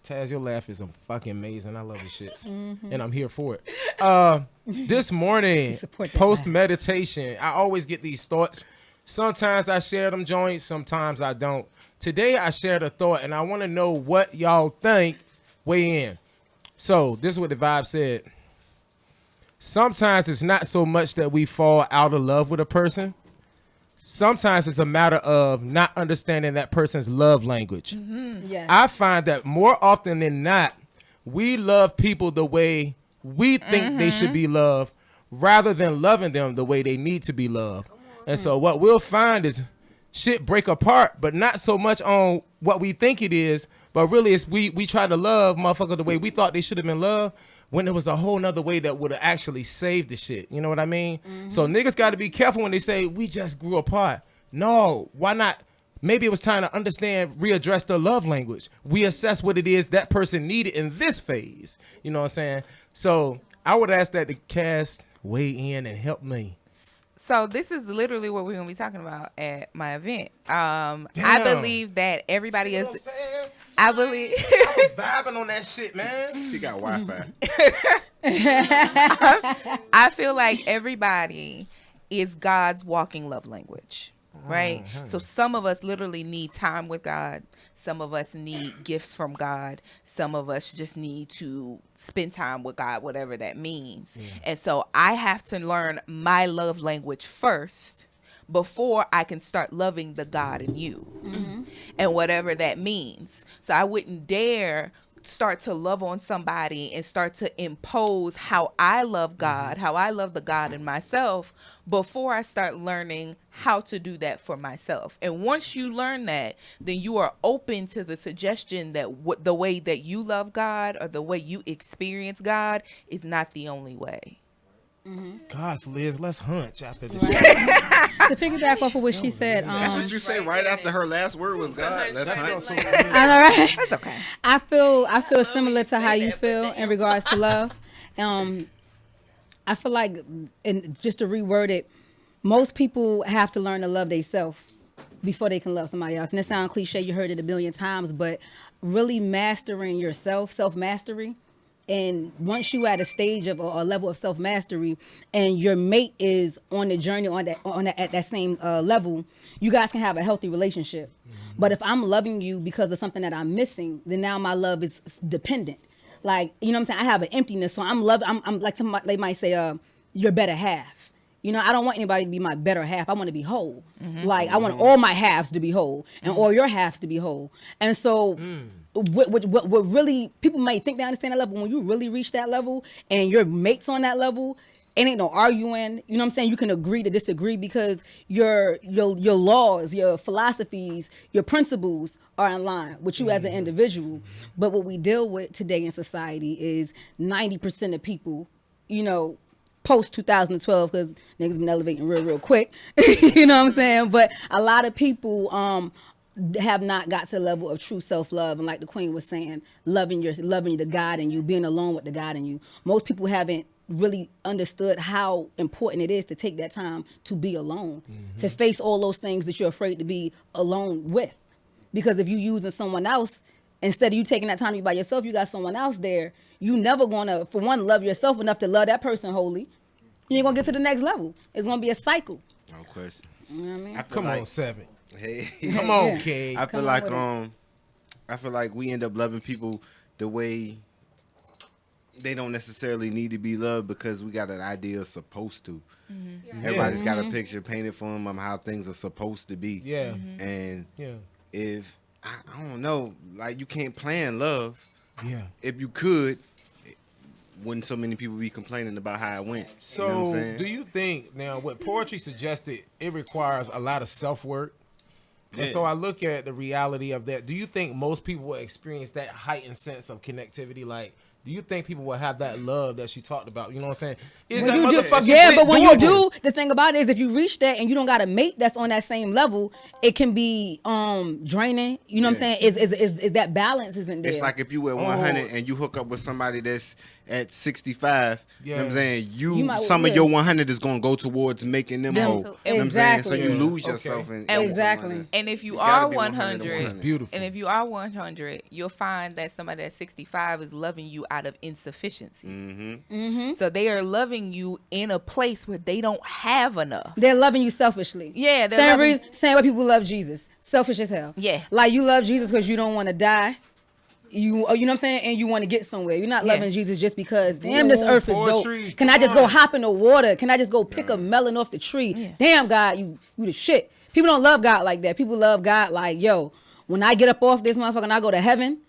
Taz, your laugh is fucking amazing. I love the shits, and I'm here for it. This morning, post meditation, I always get these thoughts. Sometimes I share them joints, sometimes I don't. Today, I shared a thought, and I want to know what y'all think. Weigh in. So this is what the vibe said. Sometimes it's not so much that we fall out of love with a person. Sometimes it's a matter of not understanding that person's love language. Yes. I find that more often than not, we love people the way we think they should be loved, rather than loving them the way they need to be loved. And so what we'll find is shit break apart, but not so much on what we think it is, but really it's we try to love motherfucker the way we thought they should have been loved, when there was a whole nother way that would have actually saved the shit. You know what I mean? So niggas got to be careful when they say we just grew apart. No, why not? Maybe it was time to understand, readdress the love language. We assess what it is that person needed in this phase. You know what I'm saying? So I would ask that the cast weigh in and help me. So this is literally what we're going to be talking about at my event. I believe that everybody is... I believe... I was vibing on that shit, man. You got Wi-Fi. I feel like everybody is God's walking love language, right? So some of us literally need time with God. Some of us need gifts from God. Some of us just need to spend time with God, whatever that means. And so I have to learn my love language first before I can start loving the God in you, and whatever that means. So I wouldn't dare start to love on somebody and start to impose how I love God, how I love the God in myself, before I start learning how to do that for myself. And once you learn that, then you are open to the suggestion that the way that you love God or the way you experience God is not the only way. Gosh, Liz, let's hunch after this. To piggyback off of what she said, That's what you say right after her last word was God. Let's hunt. I know, right? That's okay. I feel similar to how you feel in regards to love. I feel like, and just to reword it, most people have to learn to love themselves before they can love somebody else. And it sounds cliche, you heard it a billion times, but really mastering yourself, self-mastery. And once you at a stage of a level of self-mastery, and your mate is on the journey at that same level, you guys can have a healthy relationship. But if I'm loving you because of something that I'm missing, then now my love is dependent. Like, you know what I'm saying? I have an emptiness, so I'm like somebody, they might say, your better half. You know, I don't want anybody to be my better half. I want to be whole. Like, I want all my halves to be whole and all your halves to be whole. And so what really, people might think they understand that level. When you really reach that level and your mate's on that level, it ain't no arguing. You know what I'm saying? You can agree to disagree because your laws, your philosophies, your principles are in line with you as an individual. But what we deal with today in society is 90% of people, you know, post 2012, because niggas been elevating real quick. You know what I'm saying? But a lot of people have not got to the level of true self-love, and like the Queen was saying, loving the God in you, being alone with the God in you. Most people haven't really understood how important it is to take that time to be alone, to face all those things that you're afraid to be alone with. Because if you're using someone else, instead of you taking that time to be by yourself, you got someone else there. You never gonna, for one, love yourself enough to love that person wholly. You ain't gonna get to the next level. It's gonna be a cycle. No question. You know what I mean? Come on, Seven. Hey, come on, King. I feel like we end up loving people the way they don't necessarily need to be loved, because we got an idea of supposed to. Everybody's got a picture painted for them of how things are supposed to be. Yeah. And if I don't know, like, you can't plan love. Yeah. if you could, wouldn't so many people be complaining about how it went? So, you know what I'm saying? do you think now what poetry suggested? It requires a lot of self work, and Yeah. so I look at the reality of that. Do you think most people will experience that heightened sense of connectivity? Like, do you think people will have that love that she talked about? You know what I'm saying? Is When that you motherfucking yeah, shit but when you doable? do, the thing about it is if you reach that and you don't got a mate that's on that same level, it can be draining. You know what I'm saying? Is that balance isn't there? It's like if you at 100 and you hook up with somebody that's at 65. You know what I'm saying? You might- Some of yeah. your 100 is gonna go towards making them whole. You know what I'm saying? So you lose yourself in And if you gotta are be 100 to 100, beautiful. and if you are 100, you'll find that somebody at 65 is loving you out of insufficiency. Mm-hmm. So they are loving you in a place where they don't have enough. They're loving you selfishly. Yeah, they're same loving- reason, same way people love Jesus. Selfish as hell. Yeah. Like you love Jesus because you don't want to die. You know what I'm saying? And you want to get somewhere. You're not Yeah. loving Jesus just because, damn, this earth is poetry. dope. Can I just go hop in the water? Can I just go pick a melon off the tree? Damn, God, you the shit. People don't love God like that. People love God like, yo, when I get up off this motherfucker and I go to heaven,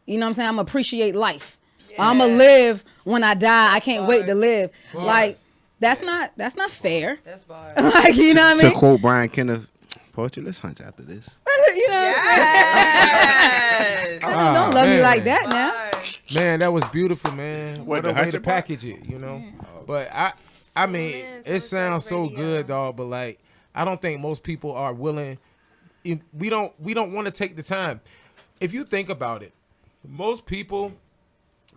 you know what I'm saying? I'm going to appreciate life. I'm going to live when I die. I can't wait to live. Bars. Like, that's not fair. That's bars. Like, you know what I To mean? quote Brian Kenneth, poetry, let's hunt after this. You know what I'm saying? Don't love me like that now. Man, that was beautiful, man. What the a way hunter to part? package it, you know. But I mean, it sounds so good, dog. But like, I don't think most people are willing. We don't want to take the time. If you think about it, most people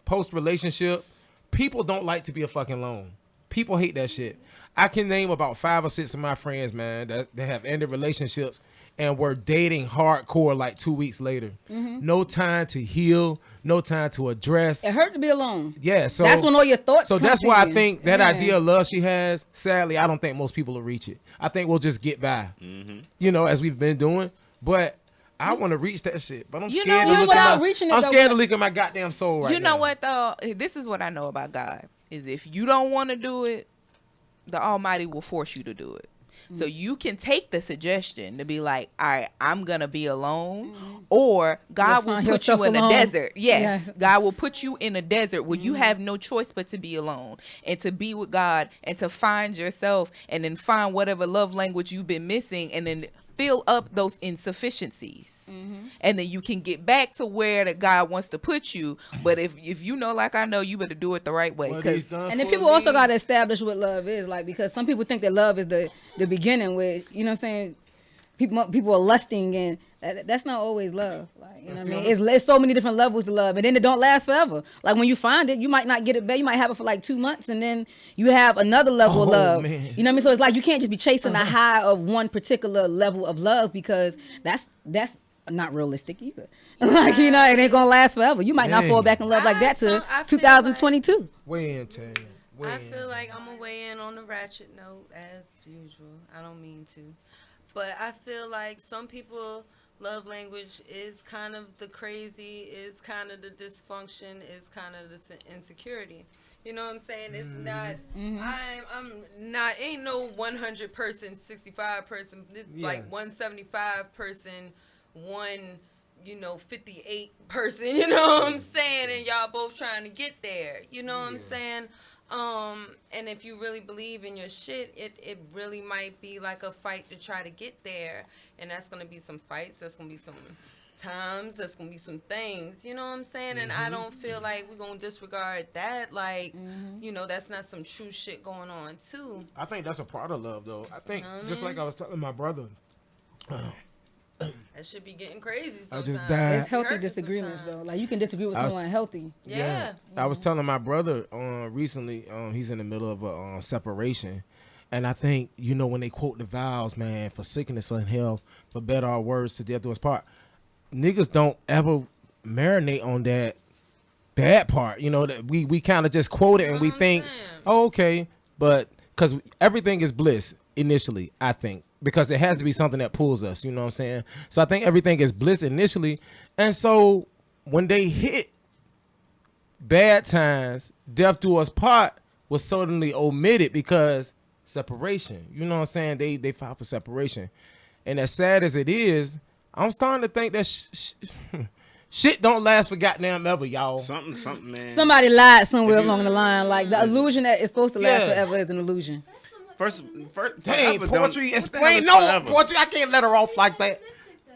post relationship, people don't like to be a fucking alone. People hate that shit. I can name about 5 or 6 of my friends, man, that have ended relationships and were dating hardcore like 2 weeks later. Mhm. No time to heal, no time to address. It hurt to be alone. Yeah, so that's when all your thoughts. So come that's to why I you. think that Yeah. idea of love she has, sadly, I don't think most people will reach it. I think we'll just get by, you know, as we've been doing. But I want to reach that shit. But I'm You scared know, to look without at my, reaching it, I'm though, scared to what- look at my goddamn soul right you know now. what though? This is what I know about God is if you don't want to do it, the Almighty will force you to do it. So you can take the suggestion to be like, all right, I'm gonna be alone, or God You'll will find put you yourself in a alone. desert. Yes, Yes. God will put you in a desert where you have no choice but to be alone and to be with God and to find yourself and then find whatever love language you've been missing and then fill up those insufficiencies. And then you can get back to where that God wants to put you. But if you know, like I know, you better do it the right way. Cause And then people also got to establish what love is, like, because some people think that love is the beginning with, you know what I'm saying? People are lusting, and that's not always love. Like, you know what I mean? It's so many different levels to love, and then it don't last forever. Like when you find it, you might not get it back. You might have it for like 2 months, and then you have another level of Oh, love. man. You know what I mean? So it's like you can't just be chasing the high of one particular level of love because that's not realistic either. Like, you know, it ain't gonna last forever. You might not Dang. fall back in love like that to 2022. Weigh in, Tam. Weigh I in. feel like I'm gonna weigh in on the ratchet note as usual. I don't mean to, but I feel like some people love language is kind of the crazy, is kind of the dysfunction, is kind of the insecurity. You know what I'm saying? It's not. I'm not. Ain't no 100 person, 65 person. It's Yeah. like 175 person, 58 person. You know what I'm saying? And y'all both trying to get there. You know what I'm saying? And if you really believe in your shit, it really might be like a fight to try to get there. And that's gonna be some fights. That's gonna be some times. That's gonna be some things. You know what I'm saying? And I don't feel like we're gonna disregard that. Like, you know, that's not some true shit going on too. I think that's a part of love, though. I think, Mhm. just like I was telling my brother, That should be getting crazy I sometimes. just died. It's healthy disagreements though. Like you can disagree with I was- someone healthy. Yeah. I was telling my brother recently, he's in the middle of a separation. And I think, you know, when they quote the vows, man, for sickness and health, for better or worse, to death do us part, niggas don't ever marinate on that bad part. You know, that we kind of just quote it and we think, oh, okay. But because everything is bliss initially, I think. Because it has to be something that pulls us, you know what I'm saying? So I think everything is bliss initially. And so when they hit bad times, death do us part was suddenly omitted because separation. You know what I'm saying? They filed for separation. And as sad as it is, I'm starting to think that Shit don't last for goddamn ever, y'all. Something, man. Somebody lied somewhere along the line. Like the illusion that it's supposed to last forever is an illusion. First Dang, forever poetry. don't- what the hell Explain is no forever? poetry. I can't let her off like that.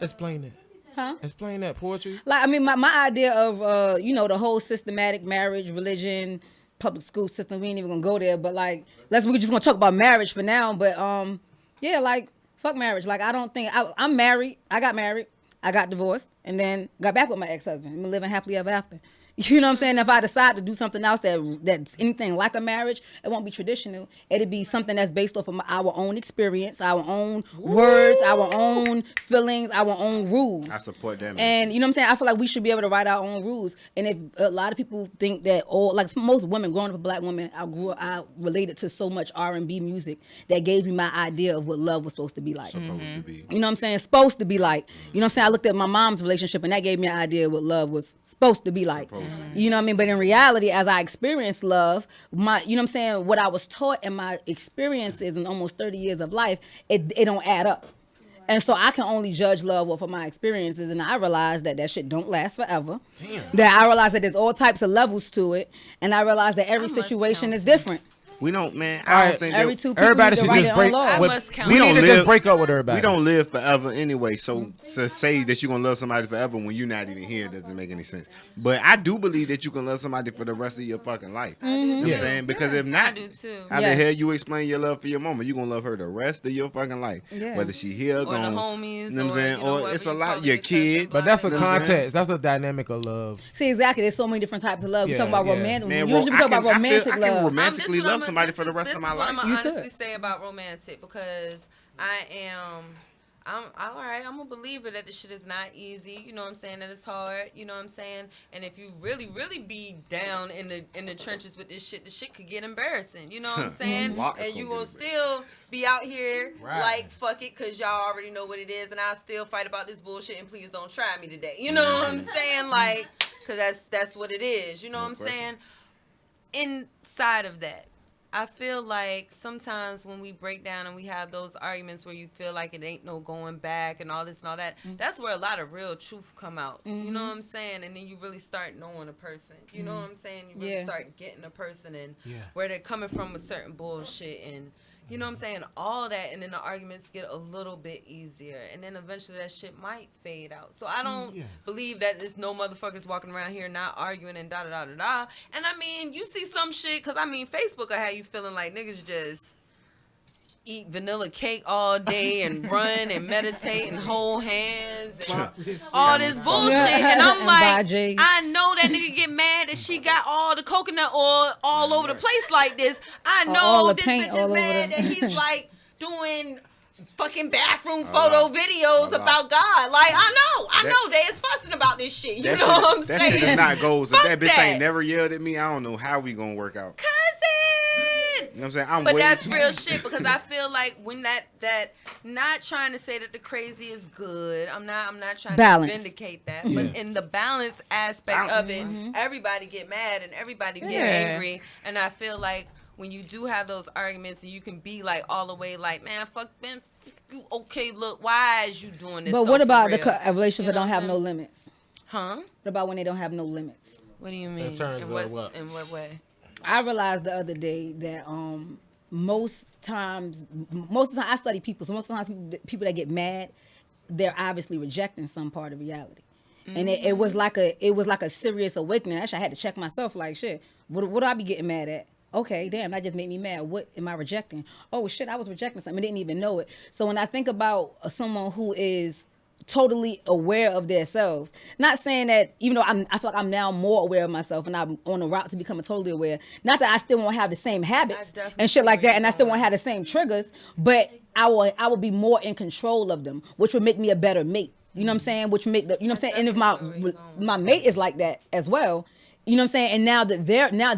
Explain it. Huh? Explain that poetry. Like I mean, my idea of the whole systematic marriage, religion, public school system. We ain't even gonna go there, but like we're just gonna talk about marriage for now. But yeah, like fuck marriage. Like I don't think I'm married. I got married. I got divorced and then got back with my ex-husband. I'm living happily ever after. You know what I'm saying? If I decide to do something else that's anything like a marriage, it won't be traditional. It'll be something that's based off of our own experience, our own words, our own feelings, our own rules. I support that. And you know what I'm saying? I feel like we should be able to write our own rules. And if a lot of people think that most women, growing up a black woman, I related to so much R&B music that gave me my idea of what love was supposed to be like. Supposed to be. You know what I'm saying? Supposed to be like. You know what I'm saying? I looked at my mom's relationship and that gave me an idea of what love was supposed to be like. You know what I mean? But in reality, as I experienced love, you know what I'm saying, what I was taught in my experiences in almost 30 years of life, it don't add up. And so I can only judge love off of my experiences, and I realized that shit don't last forever. Damn. That I realized that there's all types of levels to it, and I realized that every situation is different. We don't, man. All I right, don't think every that- two people everybody need to should write just their own break. law. We don't need to just break up with everybody. We don't live forever anyway. So to say that you're gonna love somebody forever when you're not even here doesn't make any sense. But I do believe that you can love somebody for the rest of your fucking life. You know what I'm saying? Because if not, I do too. how the hell you explain your love for your mama? You gonna love her the rest of your fucking life. Yeah. Whether she here or Or the gone. homies, You know what I'm or, saying? you know, Or it's a whoever you lot. call Your it, kids. But that's a You know what I'm saying? context. That's a dynamic of love. See, exactly. There's so many different types of love. We Yeah, talk about yeah. romantic. Man, Usually we talk about romantic I love. can romantically This is what love somebody for the rest of my This is what life. I'm You gonna honestly could. say about romantic, because I'm all right. I'm a believer that this shit is not easy. You know what I'm saying? That it's hard. You know what I'm saying? And if you really be down in the trenches with this shit, the shit could get embarrassing. You know what I'm saying? Lots And you gonna gonna still be out here Right. like fuck it, cause y'all already know what it is, and I'll still fight about this bullshit. And please don't try me today. You know what I'm saying? Like, cause that's what it is. You know what I'm saying? Inside of that, I feel like sometimes when we break down and we have those arguments where you feel like it ain't no going back and all this and all that, that's where a lot of real truth come out. You know what I'm saying? And then you really start knowing a person. You know what I'm saying? You really start getting a person and where they're coming from with certain bullshit, and you know what I'm saying? All that, and then the arguments get a little bit easier, and then eventually that shit might fade out. So I don't believe that there's no motherfuckers walking around here not arguing and da da da da da. And I mean, you see some shit, cause I mean, Facebook will have you feeling like niggas just eat vanilla cake all day and run and meditate and hold hands and all this bullshit. And I'm And like, buy J's. I know that nigga get mad that she got all the coconut oil all over the place like this. I Or know all the this paint bitch all is over mad the- that he's like doing fucking bathroom photo videos about God. Like, I know they is fussing about this shit. You know what I'm that saying? shit is not goals. If Fuck that bitch that. ain't never yelled at me, I don't know how we gonna work out. Cousin! You know what I'm saying? I'm But way that's too- real shit, because I feel like when that not trying to say that the crazy is good. I'm not trying Balance. to vindicate that. Yeah. But in the balance aspect of it, everybody get mad and everybody get angry. And I feel like when you do have those arguments and you can be like all the way like, man, fuck you, okay, look, why is you doing this? But though, what for about real? the relationships You that know don't what have I'm no saying? limits? Huh? What about when they don't have no limits? What do you mean? terms in of what? In what way? I realized the other day that most of the time I study people, so most of the time people that get mad, they're obviously rejecting some part of reality. And it was like a serious awakening. Actually, I had to check myself. Like, shit, what do I be getting mad at? Okay, damn, that just made me mad. What am I rejecting? Oh shit, I was rejecting something. I didn't even know it. So when I think about someone who is totally aware of themselves, not saying that, even though I feel like I'm now more aware of myself and I'm on the route to becoming totally aware, not that I still won't have the same habits and shit like that, and I still won't have the same triggers, but I will be more in control of them, which would make me a better mate. You know what I'm saying? Which make the, you know what I'm saying? And if my mate is like that as well, you know what I'm saying? And now that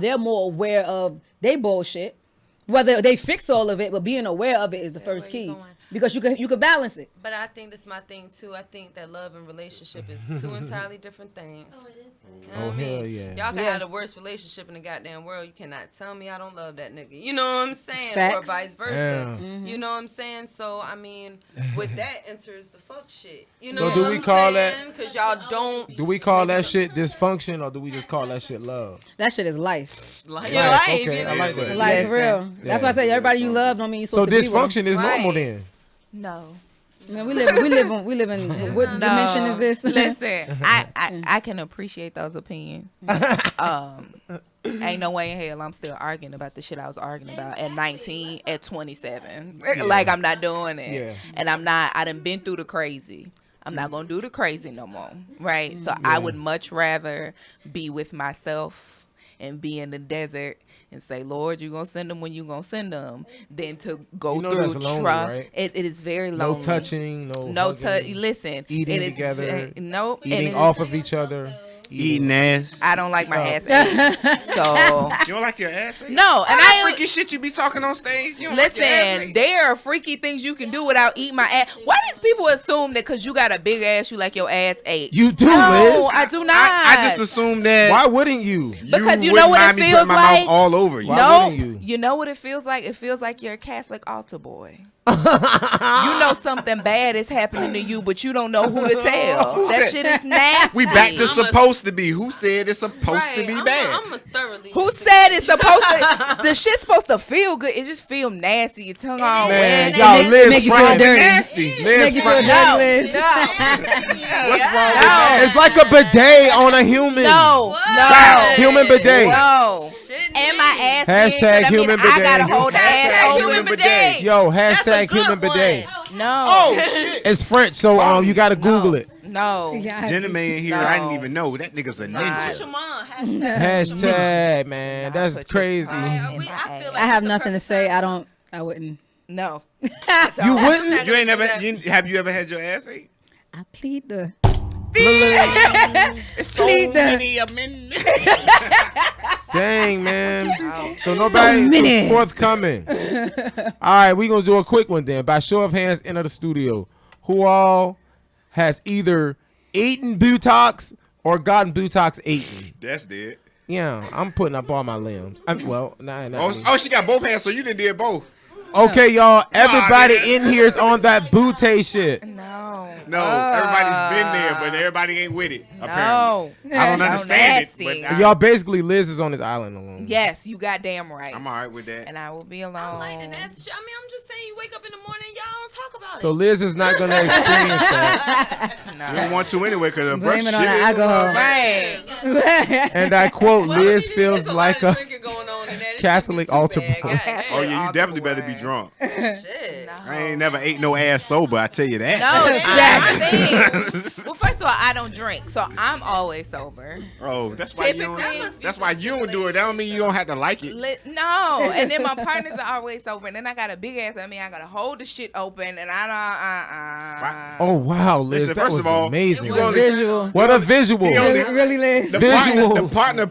they're more aware of they bullshit, whether they fix all of it, but being aware of it is the first key. because you could balance it. But I think that's my thing too. I think that love and relationship is two entirely different things. Oh, it is. You know what I mean? Hell yeah. Y'all can have the worst relationship in the goddamn world. You cannot tell me I don't love that nigga. You know what I'm saying? Facts. Or vice versa. Yeah. You know what I'm saying? So I mean, with that enters the fuck shit. You know So what do we I'm call saying? that? Because y'all don't. Do we call that shit dysfunction or do we just call that shit love? That shit is life. Life. Okay, I like that. Life, for real. Yeah. That's why I say everybody you love don't mean you So supposed to be with dysfunction them. is normal then. No. Man, we live in what dimension is this? Listen, I can appreciate those opinions. Ain't no way in hell I'm still arguing about the shit I was arguing about at 19, at 27. Yeah. Like, I'm not doing it. Yeah. And I done been through the crazy. I'm not going to do the crazy no more. Right? So I would much rather be with myself and be in the desert and say, Lord, you're going to send them when you're going to send them, than to go You know through that's lonely, right? It is very No lonely. touching, No hugging, listen. eating it is together, no. eating off of each other. Eating ass. I don't like my ass ate. So You don't like your ass ate? no, and All that I freaky shit you be talking on stage. You don't like your ass listen. ate? There are freaky things you can do without eating my ass. Why does people assume that because you got a big ass, you like your ass ate? You do, no, Liz. I do not. I just assume that. Why wouldn't you? Because you wouldn't know what mind it me feels putting my like. mouth all over you. Why No, wouldn't you? know what it feels like. It feels like you're a Catholic altar boy. You know something bad is happening to you, but you don't know who to tell. That shit is nasty. We back to supposed to be. Who said it's supposed to be bad? I'm a thoroughly. Who said it's supposed to? The shit's supposed to feel good. It just feel nasty. Your tongue all Man, wet. y'all, Liz make you feel Frank. dirty. Nasty. Liz Make you feel Frank. dirty, Liz. What's wrong with that? It's like a bidet on a human. No, Stop. Human bidet. no. And my ass big, Hashtag but I mean, human I gotta bidet. hold the ass Hashtag over. human bidet. Yo, That's a hashtag good human bidet. No. Oh shit. It's French, so you gotta Google it. No. Jenna man here, I didn't even know that nigga's a What's your ninja. mom? Hashtag, man, that's crazy. I have nothing to say. I wouldn't. No. You wouldn't? You ain't never. Have you ever had your ass ate? I plead the. It's so Plead many amendments. Dang, man. So nobody's many. forthcoming. All right, we gonna do a quick one then. By show of hands, enter the studio. Who all has either eaten Botox or gotten Botox eaten? That's dead. Yeah, I'm putting up all my limbs. Oh, she got both hands, so you done did both. Okay, y'all. Everybody man. in here is on that bootay shit. No, everybody's been there, but everybody ain't with it. Apparently, I don't understand it. But Y'all basically Liz is on this island alone. Yes, you goddamn right. I'm all right with that. And I will be alone. I like the nasty shit. I mean, I'm just saying, you wake up in the morning, y'all don't talk about So it. Liz is not gonna experience that. You don't want to anyway, because the Blame brush it on shit the is alcohol. Right. And I quote, Liz feels There's a like lot of a drinking going on in that. Catholic altar boy. Oh yeah, you definitely better be drunk. Shit. I ain't never ate no ass sober. I tell you that. No, that's the thing. Well, first of all, I don't drink, so I'm always sober. Oh, that's why you don't. Typically- That's why you don't do it. That don't mean you don't have to like it. No, and then my partners are always sober, and then I got a big ass. I mean, I gotta hold the shit open, and I Oh wow, Liz, Listen, that first was of all, amazing. you only- Visual. What a visual. He only- Really, Liz. The Visuals. partner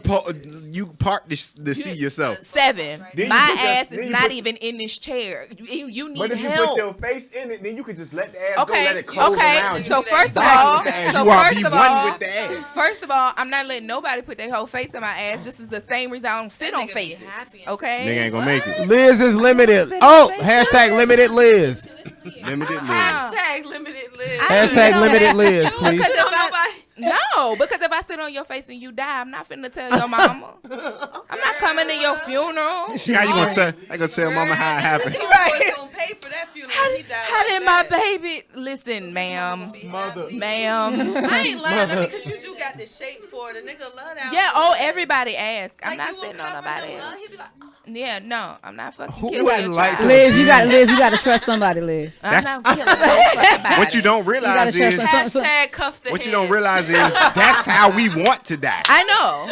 you part the see yourself. 7. Then you My put your- ass then is you not put- even in this chair. You need But if you help. put your face in it, then you can just let the ass go, let Okay, it close around okay. you. So first of Back all, with the ass. so You are first be of one all, with the ass. first of all, I'm not letting nobody put their whole face in my ass. This is the same reason I don't sit on faces. Okay. Nigga ain't gonna make it. Liz is limited. Oh, hashtag limited Liz. Limited Liz. Hashtag limited Liz. Hashtag limited Liz, please. Because if because if I sit on your face and you die, I'm not finna tell your mama. I'm not coming to your funeral. How you gonna tell? I gonna tell mama how it happened. Right. Gonna pay for that funeral. How did my baby? Listen, ma'am. Ma'am. I ain't lying because you do got the shape for it. The nigga love that. Yeah. Oh, everybody ask. I'm Like, not you sitting will on cover nobody. them else. up. He be like, Yeah, no, I'm not fucking Who killing wouldn't your like child. to- Liz, you got to trust somebody, Liz. I'm not killing no fucking body. What you don't realize is hashtag cuff the what you head. don't realize is that's how we want to die. I know.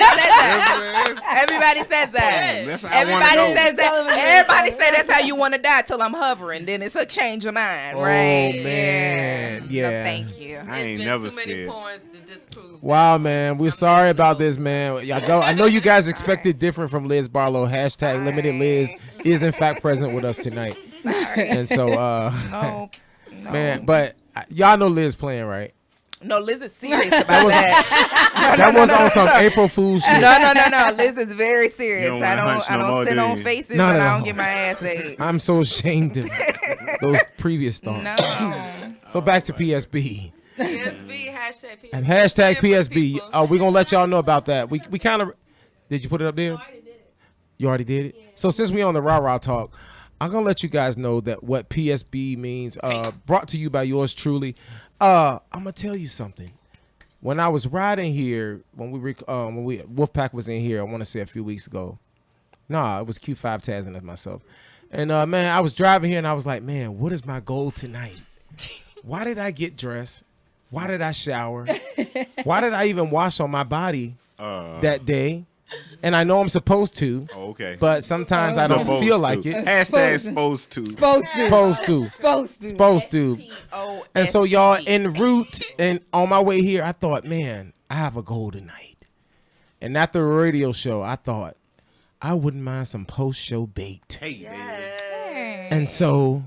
Everybody says that. Everybody says that. That's how I wanna Everybody go. says that. Everybody say that's how you want to die till I'm hovering. Then it's a change of mind, right? Oh man, yeah. No, thank you. I ain't Been never too many scared. porns to disprove. Wow, man, we're sorry about this, man. Y'all go. I know you guys expected different from Liz Barlow. Hashtag limited Liz is in fact present with us tonight. Sorry. And so, No. man, but y'all know Liz playing, right? No, Liz is serious about that. That was on some April Fool's shit. No. Liz is very serious. You don't I wanna hunch no don't more, sit do on you? faces No, and no. I don't get my ass ate. I'm so ashamed of those previous thoughts. No. So back to PSB. PSB, hashtag PSB. And hashtag PSB. Oh, we're gonna let y'all know about that. We kind of did you put it up there? You already did it? So since we on the rah talk, I'm gonna let you guys know that what PSB means. Brought to you by yours truly. I'm gonna tell you something. When I was riding here, when Wolfpack was in here, I want to say a few weeks ago. Nah, it was Q5 Taz and myself. And man, I was driving here and I was like, man, what is my goal tonight? Why did I get dressed? Why did I shower? Why did I even wash on my body that day? And I know I'm supposed to. Oh, okay. But sometimes I don't Supposed feel to. like it. Hashtag supposed to. Supposed to. And so y'all en route and on my way here, I thought, man, I have a goal tonight. And after a radio show, I thought I wouldn't mind some post-show bait. Hey, baby. And so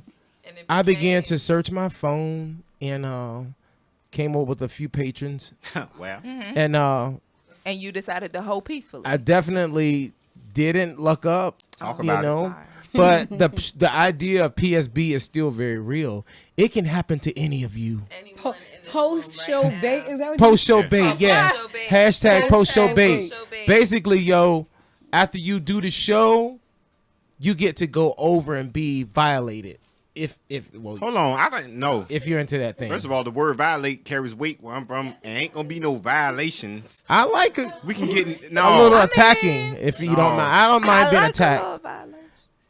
I began to search my phone and came up with a few patrons. Wow. And you decided to hold peacefully. I definitely didn't look up, Talk you about it. know. But the idea of PSB is still very real. It can happen to any of you. Post show bait. Is that what Post show you bait, yeah. Hashtag post show bait. Basically, yo, after you do the show, you get to go over and be violated. Hold on, I don't know if you're into that thing. First of all, the word violate carries weight where I'm from, and ain't gonna be no violations. I like it. We can get a little attacking if you don't mind. I don't mind being attacked.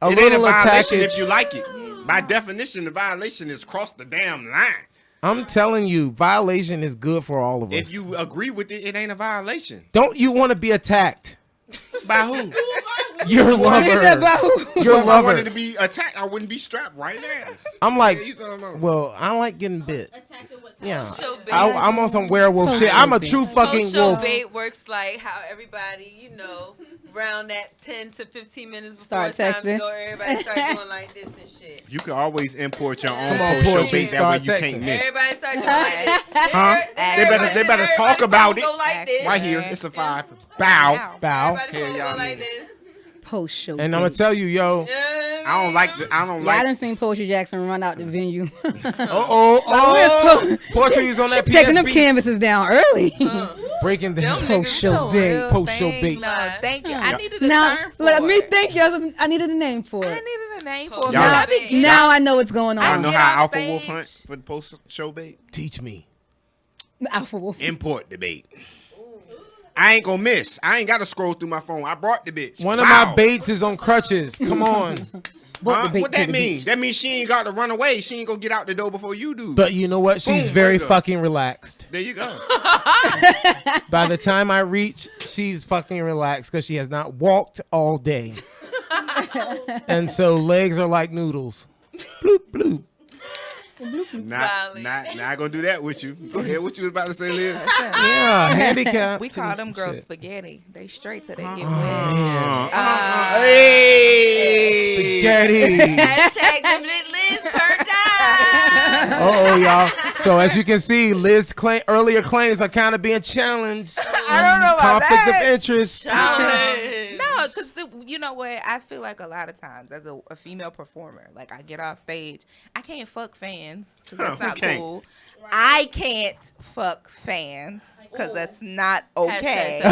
A It ain't a little violation attacking. if you like it. By definition, the violation is cross the damn line. I'm telling you, violation is good for all of us. If you agree with it, it ain't a violation. Don't you want to be attacked? By who? Your lover. Your If I lover. wanted to be attacked, I wouldn't be strapped right now. I'm like, Yeah, you talking about? well, I like getting bit. Yeah, Post-show bait. I'm on some werewolf shit. I'm a true fucking Post-show wolf. bait works like how everybody, around that 10 to 15 minutes before Start it's time to texting. go, everybody start doing like this and shit. You can always import your own Come on, post-show Portuguese, bait. That way start you texting. can't miss. Everybody start doing like this. Huh? They better talk about it. Go like this. Right here, it's a 5. Bow. Everybody Here, go y'all like need it. this. Post show. And I'm gonna tell you, yo. I don't like. I don't I like. done seen Poetry Jackson run out the venue. Oh, Poetry's on that She taking them PSB. canvases down early. Breaking down. Post show bait. Post show bait. No, thank you. I needed a Now, term for let me it. thank you. I needed a name for I it. needed a name for it. Y'all- I be getting- Now I know what's going I on. know get how off Alpha Wolf stage. hunt for the post-show bait. Teach me. Alpha Wolf. Import the bait. I ain't gonna miss. I ain't gotta scroll through my phone. I brought the bitch. One of Wow. my baits is on crutches. Come on. Huh? What that mean? That means she ain't got to run away. She ain't gonna get out the door before you do. But you know what? She's Boom, very right there. fucking relaxed. There you go. By the time I reach, she's fucking relaxed because she has not walked all day. And so legs are like noodles. Bloop, bloop. Not gonna do that with you. Go ahead. What you was about to say, Liz? Yeah, handicap. We call them girls spaghetti. They straight till they get wet. Man. Hey. Spaghetti. Hashtag them Liz turned down. Oh, y'all. So as you can see, Liz's earlier claims are kind of being challenged. I don't know about Conflict that. of interest. No, because you know what? I feel like a lot of times as a female performer, like I get off stage, I can't fuck fans because that's Huh, not okay. cool. I can't fuck fans because that's not okay.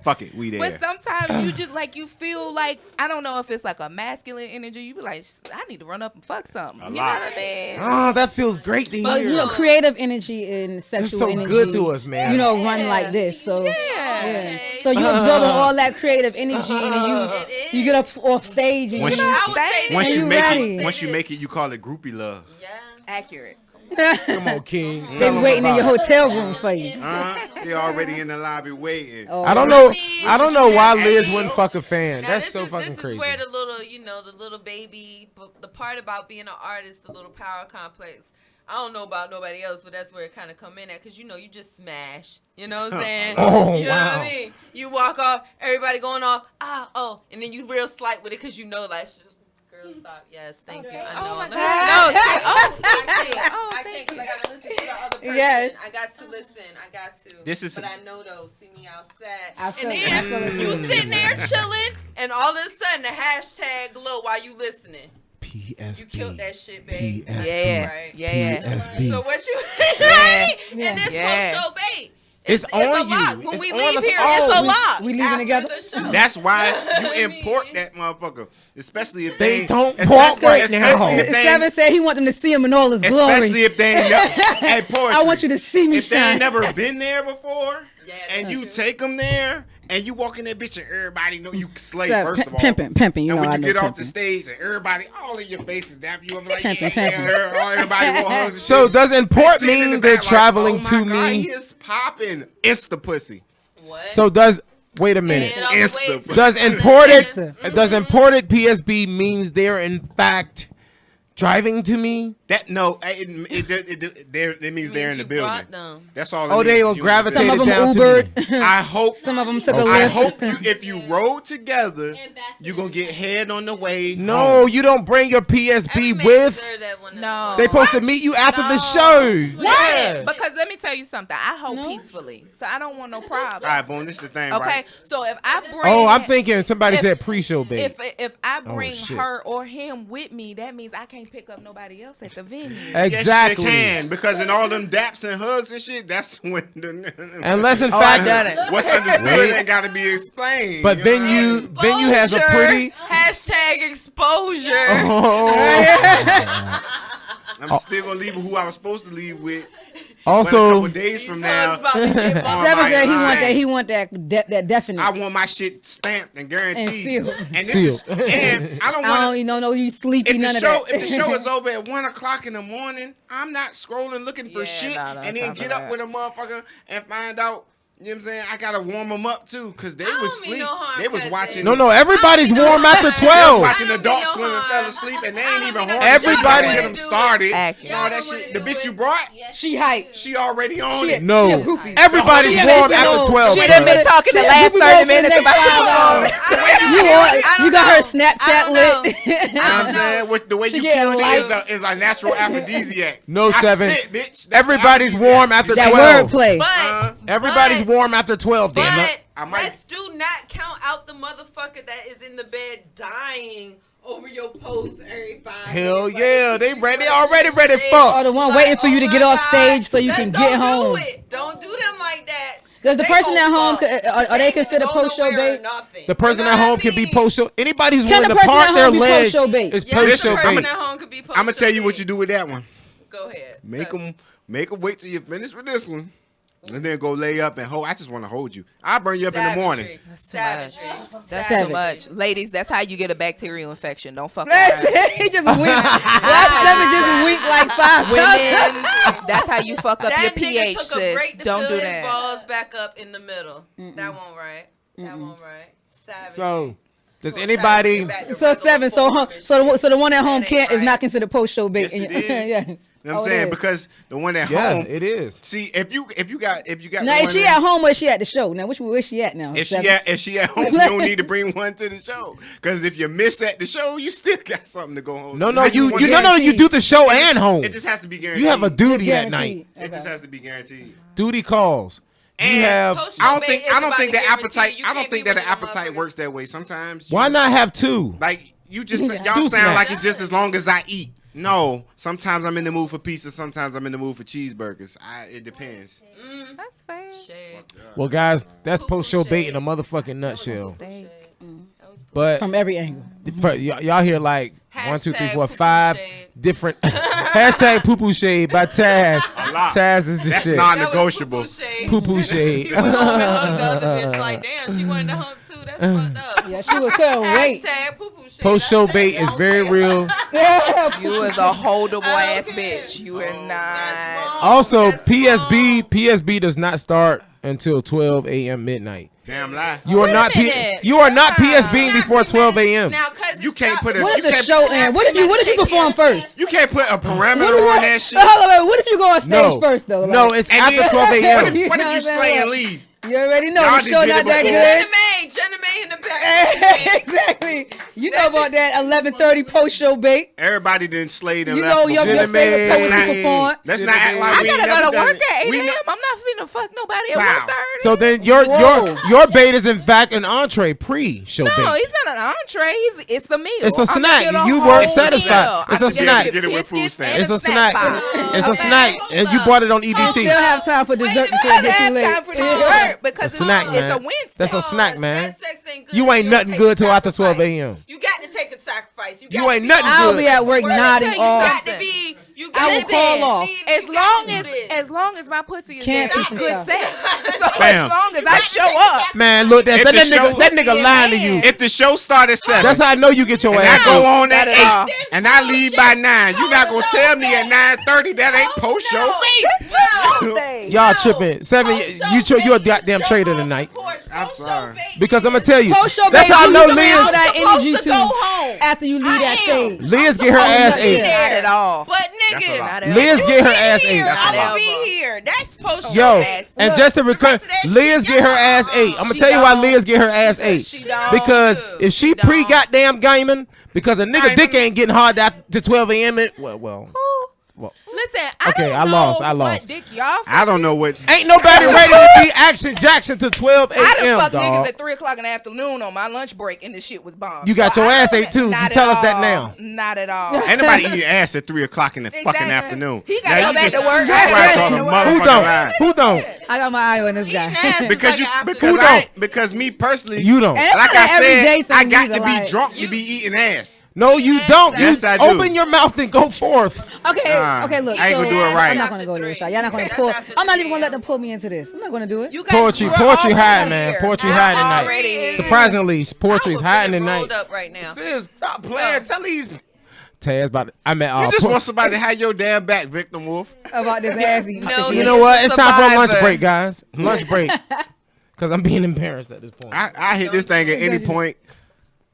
Fuck it, we there. But sometimes you just like you feel like I don't know if it's like a masculine energy. You be like, I need to run up and fuck something. You know lot. what I mean? Oh, that feels great to But hear. you know, creative energy and sexual so energy. good to us, man. You know, run like this. So yeah. So you absorbing all that creative energy, and then you get up off stage and Once you you, and once you you make ready. it, once you make it, you call it groupie love. Accurate. Come on, King. They Tell 'em waiting in about your it. hotel room for you. They already in the lobby waiting. Oh. I don't know why Liz wouldn't fuck a fan. Now, That's this so is, fucking this crazy. is where the little baby, the part about being an artist, the little power complex. I don't know about nobody else, but that's where it kind of come in at, because you just smash. You know what I'm saying? Oh, you know wow. what I mean? You walk off, everybody going off, and then you real slight with it because like, girl, real stop. Yes, thank you. Oh I know. my Let me- God. No, I can't because I gotta listen to the other person. Yes. I got to listen. I got to. This is- But I know though. See me outside. I feel And it. I feel then it. you sitting there chilling, and all of a sudden the hashtag glow while you listening. PSB. You killed that shit, babe. PSB. Yeah. Right. Yeah. PSB. So what you Yeah. right? Yeah. And this Yeah. whole show, babe. It's on a you. lock. When It's we on leave us here, all. it's a We- lock. we leaving after together? the show. That's why you import that motherfucker, especially if They ain't- don't especially- walk right now. especially if they ain't- Seven said he want them to see him in all his glory. Especially if they ain't hey, poetry. I want you to see me If they shine. ain't never been there before, Yeah, and that's you true. take them there, and you walk in that bitch, and everybody know you slay Seven, first of all. pimping. You And know when I you know get off pimping. the stage, and everybody all in your face and dap you up like, Pimping, yeah, pimping. everybody want hugs and So shit. does import They sitting in mean the they're back like, traveling oh my to God, me? He is popping. It's the pussy. What? So does wait a minute. And on the It's way the- to- Does imported PSB means they're in fact driving to me? That no, it means they're in the you building. brought them. That's all. It Oh, means. they will You gravitate Some of them down to Ubered. me. I hope. Some of them took a I lift. hope if you rode together, you gonna get head on the way. No, home. you don't bring your PSB Every man with. deserve that one. No. They supposed to meet you after the show. What? Yeah. Because let me tell you something. I hope peacefully, so I don't want no problem. All right, boom. This is the thing, Okay, right? so if I bring, Oh, I'm thinking somebody if- said pre-show bait. if I Oh, bring shit. her or him with me, that means I can't pick up nobody else at the venue. Exactly. Yes, you can, because in all them daps and hugs and shit, that's when the Unless in I fact, done it. what's understood ain't got to be explained. but you know what I venue mean? has a pretty. Hashtag exposure. Oh. I'm still gonna leave with who I was supposed to leave with. Also- but a couple days from now, about to get on Seven my said line, he want that definite. I want my shit stamped and guaranteed. And sealed. And this is, and I don't I want don't, you know, you sleepy, if none the of show that. if the show is over at 1:00 in the morning, I'm not scrolling looking for Yeah, shit nah, and on then top get of up that. with a motherfucker and find out. You know what I'm saying? I gotta warm them up too, cause they was don't mean sleep. no harm, They was cousin. watching. No, everybody's warm after They was 12. watching I the don't Adult mean no Swim and harm. fell asleep, and they ain't even horny. Everybody- get them started. Accurate. All that shit. The bitch you brought, She hype. she already on She- it. No, She a groupie. every's She warm been after on- 12. She bro. done been talking the She- last we 30 go for the minutes next about 5 you. hours. You got her Snapchat lit. You know what I'm saying? With the way She you getting killed it light. is a natural aphrodisiac. No, I Seven. spit, bitch. That's Everybody's aphrodisiac. warm after That 12. wordplay. But Everybody's warm after 12. Damn it. I might. let's do not count out the motherfucker that is in the bed dying over your post every 5 Hell minutes. yeah, Like, they you ready. keep Already rushing ready. shit. Fuck. Or the one Like, waiting for you to oh get my off God. stage so you Let's can don't get home. Do it. Don't do them like that. Does the They person at gon' home, fuck. are they considered post-show bait? The person at home can be post-show. Anybody who's Can willing the to person park at their home be legs post-show bait? is Yes, post-show the person bait. at home could be I'm gonna post-show tell you what bait. you do with that one. Go ahead. Make them wait till you finish with this one, and then go lay up and hold. I just want to hold you. I'll burn you up in the morning. That's too much. That's Savage. too much. Ladies, that's how you get a bacterial infection. Don't fuck around. He just winked. That seven just winked like 5 Women, times. that's how you fuck up That your nigga pH, took a break sis. to Don't fill do his that. balls back up in the middle. That won't right. That won't right. Savage. So, does anybody? So 7. So the one at home can't is not considered post-show bait. Yes, it is. Yeah. You know what Oh, I'm it saying? is. Because the one at Yeah, home, it is. see, if you got Now, the is she one at home or is she at the show? Now, where she at now? if Seven? she at home, you don't need to bring one to the show. Because if you miss at the show, you still got something to go home. No, to. no, I just you want you that- no, you do the show and home. It just has to be guaranteed. You have a duty that Guaranteed. night. It just has to be guaranteed. Duty calls. You And have. Post-show I don't bait think is I don't about think to that guarantee appetite. you I don't can't think be that the one of them appetite motherfuckers. works that way. Sometimes Why not have two? like you just Yeah. y'all Do sound snap. like it's just as long as I eat. No, sometimes I'm in the mood for pizza. Sometimes I'm in the mood for cheeseburgers. It depends. That's fair. Shade. Well, guys, that's post-show bait in a motherfucking nutshell. But From every angle. y'all hear like 1, 2, 3, 4, Hashtag 5 poo-poo different hashtag poo poo shade by Taz. lot. Taz is the That's shit. non-negotiable. Poo poo shade. He was home and hugged the other bitch like, damn, she wanted to hump too. That's fucked up. Yeah, she was couldn't wait. Hashtag poo-poo shit. Post-show bait is very real. You is a holdable ass bitch. You are not. Also, PSB does not start until 12 a.m. midnight. Damn lie. You are not you are not PSBing before 12 a.m. Now, cause You can't put a. What You if the can't, show end? What if you perform first? you can't put a parameter What if on what- that shit. Hold on, what if you go on stage No. first though? No, Like, it's And after then- 12 a.m. What if you slay and leave? you already know Y'all the just show did not it that before. good. Jenna May in the back. Exactly. You know about that 11:30 post show bait. Everybody didn't slay and You left know your before. favorite post to perform. Let's not act like I we ain't gotta never go to done work it. at 8 We a.m. know- I'm not finna fuck nobody at Wow. 1:30. So then your bait is in fact an entree pre-show No, bait. he's not an entree. It's a meal. It's a I'm snack. gonna get a You whole weren't meal. satisfied. It's I a should snack. get Get it with food biscuits stamps. and It's a snack snack. box. It's a snack, and you bought it on You EBT. still have time for dessert before I it gets too have late. time for dessert because It's a snack, man. it's a Wednesday. That's a snack, man. Sex ain't good. You ain't nothing take good till a after 12 sacrifice. a.m. You got to take a sacrifice. You, You got ain't to be nothing I'll good. be at work Let me nodding tell you, off. You got to be. You got I will to call be. off. As long as my pussy is Can't there, see it's some good stuff. sex. So Bam. as long as I show up, Man, look, If that the show- nigga lying to you. If the show start at 7, That's how I know you get your and ass I go beat. on at Not at all. 8, and I leave by 9, you not gonna tell me at 9:30 that ain't post show beat. Y'all tripping. 7, you a goddamn traitor tonight. I'm sorry. Because I'm gonna tell you. Post show That's bait, how I you know can have Liz. that energy supposed to too. go home. After you leave that stage. Liz get her ass ate. Not at all. But That's a nigga, lot. Liz get her ass ate. here, That's a I'm lot. gonna be here. That's post Yo, ass. and Look, just to recur, rest of that Liz shit, get her y'all- ass ate. I'm gonna She tell you why don't. Liz get her ass ate. She don't. Because if she She don't. pre goddamn gaming, because a nigga ain't dick gonna- ain't getting hard after 12 a.m. Well. Listen, Okay, I I don't lost, know I lost. what dick y'all I don't know what. Ain't nobody ready to be Action Jackson to 12 I done a.m. fucked niggas dog. at 3:00 in the afternoon on my lunch break, and the shit was bomb. You got So your I ass don't- ate too. You not tell at us that all. now. Not at all. Ain't nobody eating ass at 3 o'clock in the fucking Exactly. afternoon. He Now gotta go you back just to work. scratch I gotta on go the back to Who motherfucking don't? line. Who don't? I got my eye on this guy. Because you, because Who I, don't? because me personally, You don't. And it's like not I an everyday said, thing I got either, to be like- drunk to be eating ass. No, you don't. Yes, you I do. open your mouth and go forth. Okay, Nah, okay, look. I ain't so gonna do it right. I'm not gonna go there, y'all. Y'all not gonna pull. I'm not even gonna let them pull me into this. I'm not gonna do it. You guys Poetry, were poetry already hiding, man. here. Poetry I'm hiding already tonight. here. Surprisingly, poetry's hiding Rolled tonight. up right now. Sis, stop playing. Tell these. Taz about to, I mean, You just want somebody to have your damn back, Victim Wolf. About this ass eating. No, you know what? It's time for a lunch Survivor. break, guys. Lunch break. Because I'm being embarrassed at this point. I hit this thing at any point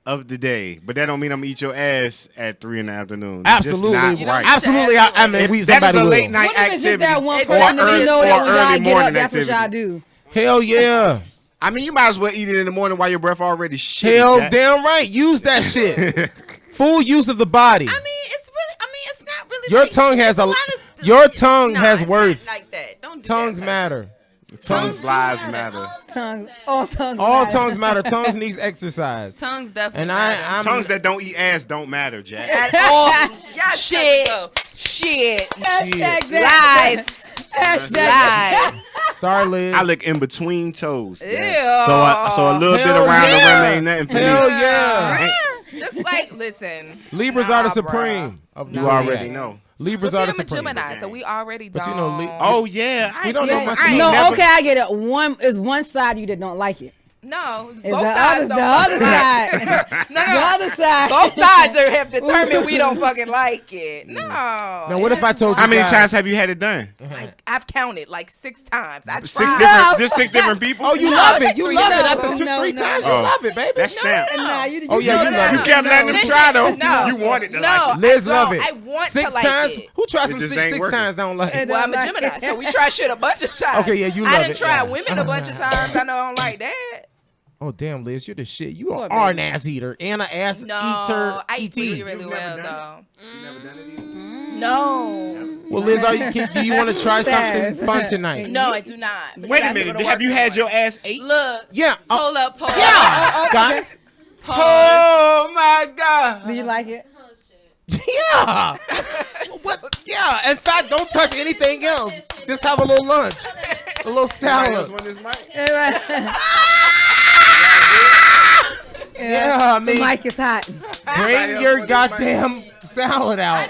of the day, but that don't mean I'm gonna eat your ass at 3 in the afternoon. It's just Absolutely, not right. absolutely. I mean, we That is somebody a will. late night What if it's just activity that one or person that early, you know that or when y'all early get up, morning that's what activity. y'all do? Hell yeah. I mean, you might as well eat it in the morning while your breath already shit. Hell damn right. Use that shit. Full use of the body. I mean, it's not really. Your like tongue shit. has It's a lot of your tongue Nah, has it's worth. not like that. Don't do Tongues that. matter. Tongues lives matter. Tongues, all tongues. All matter. tongues matter. Tongues needs exercise. Tongues definitely. And matter. I'm Tongues that don't eat ass don't matter, Jack. At all. Y'all Shit. go. Shit. Hashtag that. Lies. Hashtag Lies. sorry, Liz. I lick in between toes. Ew. So a little bit Hell around yeah. the rim ain't nothing for Hell me. yeah. Just like, listen. Libras Nah, are the bruh. supreme. Of the You zodiac. already know. Libras But are the see, I'm a supreme. Gemini, so we already But don't. you know, Oh yeah, We don't know listen, much I ain't No, never- okay, I get it. One is one side of you that don't like it. No, It's both the sides other, don't the other fucking like it. side. No, The no. other side. Both sides have determined we don't fucking like it. No. Now, what if I told you How many guys- times have you had it done? Like, I've counted like 6 times. I tried. Six different people. Oh, you No, love it. You no, love it. no, After two, no, 3 no. times, you Oh. love it, baby. That's stamped. Nah, Oh, yeah, you love You it. kept letting them try though. No. You wanted to No. like it. Liz I love don't. it. I want 6 to like times? it. Who tries It some just 6 ain't working. times don't like it? Well, I'm a Gemini, so we try shit a bunch of times. Okay, yeah, you I love done it, tried yeah. women a bunch of times. I know I don't like that. Oh, damn, Liz, you're the shit. You Poor are an baby. ass eater and an ass No, eater. I eat really, ET. really You've well never though. You never done it either? No. Well, Liz, do you want to try something Sass. fun tonight? No, I do not. Wait a minute. Have you had your ass ate? Look. Yeah. Hold up. Hold Yeah. up. Guys. Pause. Oh my god. Do you like it? Yeah. What? Yeah. In fact, don't touch anything else. Just have a little lunch, a little Somebody else salad. want this mic? Yeah, I The mean, mic is hot. bring your goddamn salad out.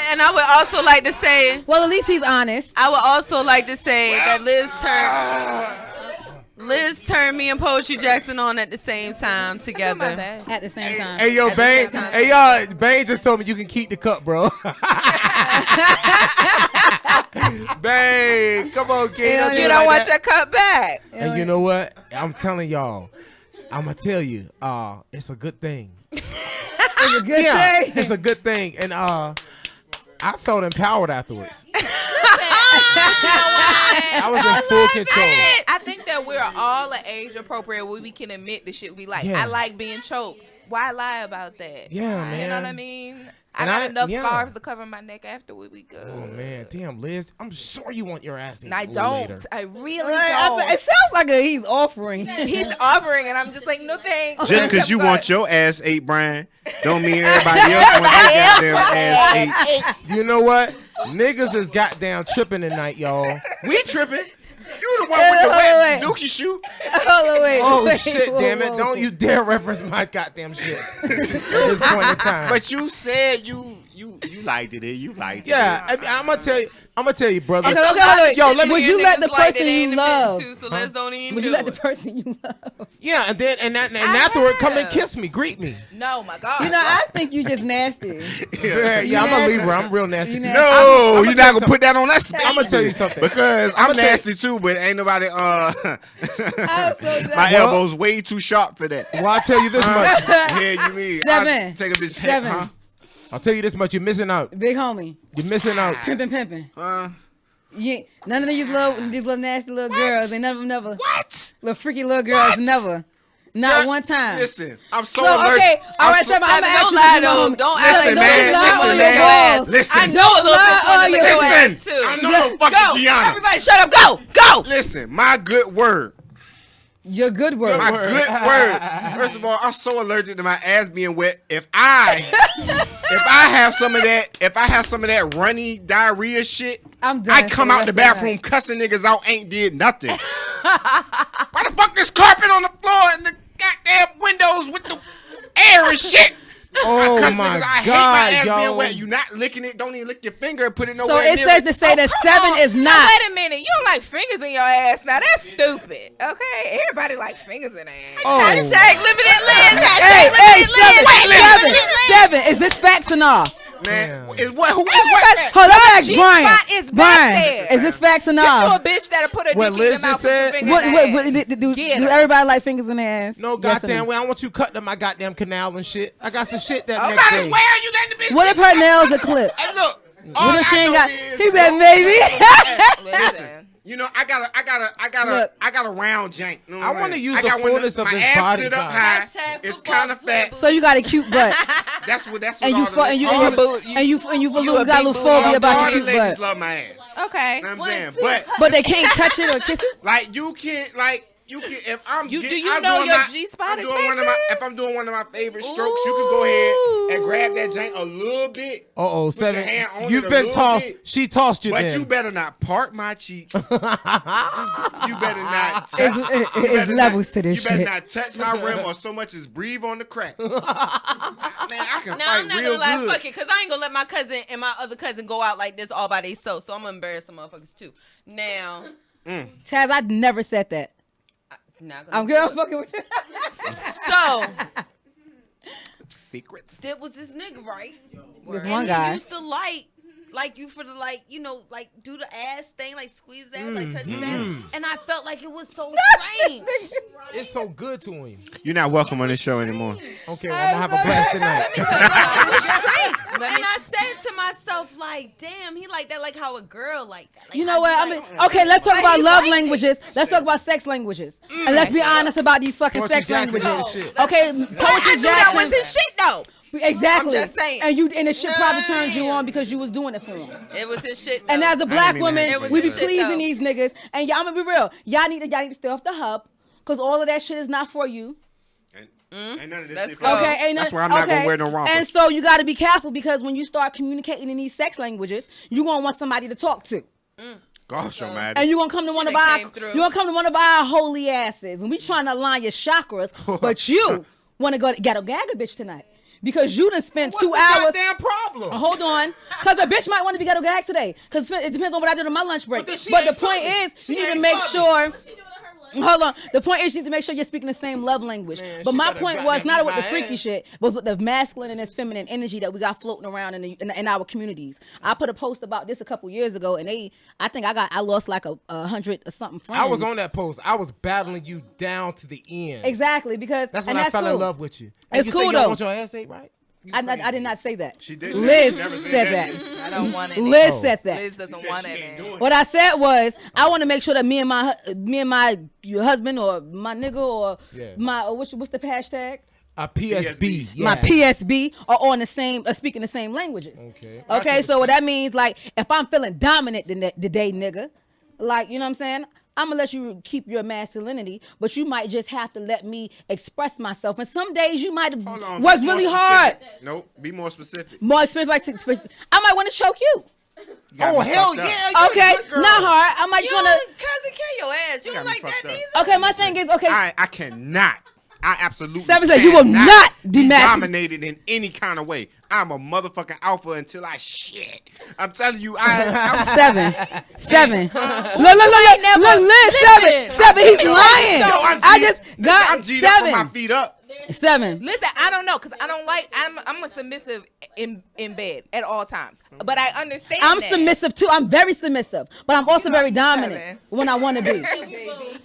And I would also like to say, Well, at least he's honest. I would also like to say that Liz turned me and Poetry Jackson on at the same time together. At the same time. Hey, yo, At the Bane. same time. Hey, y'all, Bane just told me you can keep the cup, bro. Bane, come on, kid. You don't want your cup back. And you know what? I'm telling y'all. I'm going to tell you. It's a good thing. It's a good Yeah, thing. it's a good thing. And I felt empowered afterwards. I was in full control. I think that we're all an age appropriate where we can admit the shit we like. Yeah. I like being choked. Why lie about that? Yeah, man. You know what I mean? I And got I- enough yeah. scarves to cover my neck after we be good. Oh man, damn, Liz, I'm sure you want your ass. I don't. I really Right, don't. it sounds like he's offering. He's offering, and I'm just like, no thanks. Just because you want your ass ate, Brian, don't mean everybody else want their goddamn ass ate. You know what? Niggas is goddamn tripping tonight, y'all. We tripping. You the one with the wet dookie shoe. Oh shit, damn it! Don't you dare reference my goddamn shit at this point in time. But you said you liked it. You liked it. Yeah, I'm gonna tell you, brother. Okay. Yo, let Would me. you let the like person that you in the love? minute too, so let's don't even Would do you let the it. person you love? Yeah, and then and afterward, come and kiss me, greet me. No, my God. You know, I think you just nasty. Yeah, I'm a Libra. I'm real nasty. You nasty. No, you're not gonna put that on us. I'm gonna tell you something. Because I'm nasty too, but ain't nobody. My elbows way too sharp for that. Well, I'll tell you this much. Yeah, you mean? Seven. I'll take a bitch. Seven. Huh? I'll tell you this much. You're missing out. Big homie. You're missing out. Pimping. Yeah, none of these little nasty little girls, and none of them never. What? Little freaky little girls, never. Not Yeah, one time. Listen, I'm so So, allergic. okay, all right, Seven, I'm gonna ask Don't you lie to to know him. me. Don't Listen, act like man, don't listen, lie on man. your ass. Listen. I know a little Lie bitch on wanna your lick your Listen, ass too. I'm no fucking Go. Gianna. Everybody shut up. Go. Listen, my good word. Your good word. My good word. First of all, I'm so allergic to my ass being wet. If I have some of that runny diarrhea shit, I'm done I for come the out the rest of the bathroom night. cussing niggas out, ain't did nothing. Why the fuck this carpet on the floor and the goddamn windows with the air and shit? Oh I cuss my niggas, I hate God, my ass yo. being wet. You not licking it, don't even lick your finger and put it So nowhere it's near safe it. to say that Seven is Now, not. wait a minute. You don't like fingers in your ass. Now that's stupid. Okay, everybody like fingers in their ass. Oh. Hashtag limited Liz. Hey, Hashtag hey, limited Liz. Seven, is this facts or not? Man, is what? Who is what? Hold on, ask G-spot is Brian. back there. Is this facts or Get you a not? bitch that'll put her What dick Liz in their just mouth said? with your finger in their ass. Do Get her. everybody like fingers in their ass? No Yes or goddamn no? way. I want you cutting my goddamn canal and shit. I got the shit that Oh, next might day. as well. You letting the bitch. What if her nails are clipped? Hey, look. All What if she I ain't know got? is- He said maybe. Listen, you know, I got a round jank. You know what I I'm wanna saying? use I the got one fullness of my his ass body sit up type. high. Hashtag It's football kind of fat. So you got a cute butt, That's what and you all fu- and you all and the- you a got a big little booty. phobia about all your the cute ladies butt. love my ass. Okay. You know what I'm saying? But they can't touch it or kiss it. Like you can if I'm Do get- you I'm know doing your my- G-spot I'm is doing back one of my if I'm doing one of my favorite strokes, you can go ahead and grab that jank a little bit. Uh-oh, Put your Seven. hand on You've it a been little tossed. bit. She tossed you But then. you better not part my cheeks. You better not touch. It's you better levels not, to this You better shit. not touch my rim or so much as breathe on the crack. Man, I can Now fight I'm not real gonna lie, good. fuck it, cause I ain't gonna let my cousin and my other cousin go out like this all by themselves. So I'm gonna embarrass some motherfuckers too. Now, Taz, I never said that. not gonna I'm do good. it. Fucking with you. So Secret. that was this nigga, right? This And one he guy. used to like you for the like do the ass thing, like squeeze that, like touch that, and I felt like it was so strange. It's so good to him. You're not welcome on this show anymore. Okay, well, I'm gonna have a blast tonight. It was strange. And I said to myself, like, damn, he like that, like how a girl like that. Like, You know how what? you I like- mean, okay, let's talk Like, about he love liked it. languages. Let's talk about sex languages. And let's be honest about these fucking Poetry sex Jackson languages. did shit. Okay, I Poetry knew that was Jackson. his shit though. Exactly. I'm just saying. And the shit probably turned you on because you was doing it for him. It was his shit. And though. as a black mean woman, that. we be It was his shit, pleasing though. these niggas. And y'all, I'm gonna be real. Y'all need to stay off the hub, cause all of that shit is not for you. Ain't none of this Let's shit go. for me. Okay, That's why I'm not gonna wear no rompers. And so you got to be careful because when you start communicating in these sex languages, you gonna want somebody to talk to. Gosh, I'm mad. And you gonna come to one of Should've our came through. you gonna come to one of our holy asses, and we trying to align your chakras, but you want to go to ghetto gag a bitch tonight because you done spent What's 2 the hours. goddamn problem? Hold on, because a bitch might want to be ghetto gag today, because it depends on what I did on my lunch break. But then she But the ain't point fucking. is, She you need to ain't make fucking. sure. Hold on. The point is you need to make sure you're speaking the same love language. Man, but she my better point was goddamn not eat with the my freaky ass. shit, but with the masculine and this feminine energy that we got floating around in our communities. I put a post about this a couple years ago, and I lost like 100 or something friends. I was on that post. I was battling you down to the end. Exactly, because That's when and I fell in cool. love with you. And It's you cool say you don't though. want your ass ate, right? I did not say that. She didn't. Liz She never said that. I don't want it. Liz said that. Liz doesn't want it. What I said was, I want to make sure that me and my husband or my nigga or my what's the hashtag? A PSB. My PSB are on the same, speaking the same languages. Okay. Okay, so what that means, like, if I'm feeling dominant today, nigga, like, you know what I'm saying? I'm gonna let you keep your masculinity, but you might just have to let me express myself. And some days you might work really hard. Nope. Be more specific. More experience, like I might want to choke you. Oh hell yeah! Okay, not hard. I might just want to. Cousin, kill your ass. You don't like that neither. Okay, my thing is okay. I cannot. I absolutely. Seven said you will not be dominated in any kind of way. I'm a motherfucking alpha until I shit. I'm telling you, I'm Seven. Look, Liz, seven. He's lying. I just got I'm G'd up with my feet up. 7. Listen, I don't know, because I don't like, I'm a submissive in bed at all times. But I understand I'm that. submissive too. I'm very submissive. But I'm also very dominant when I want to be.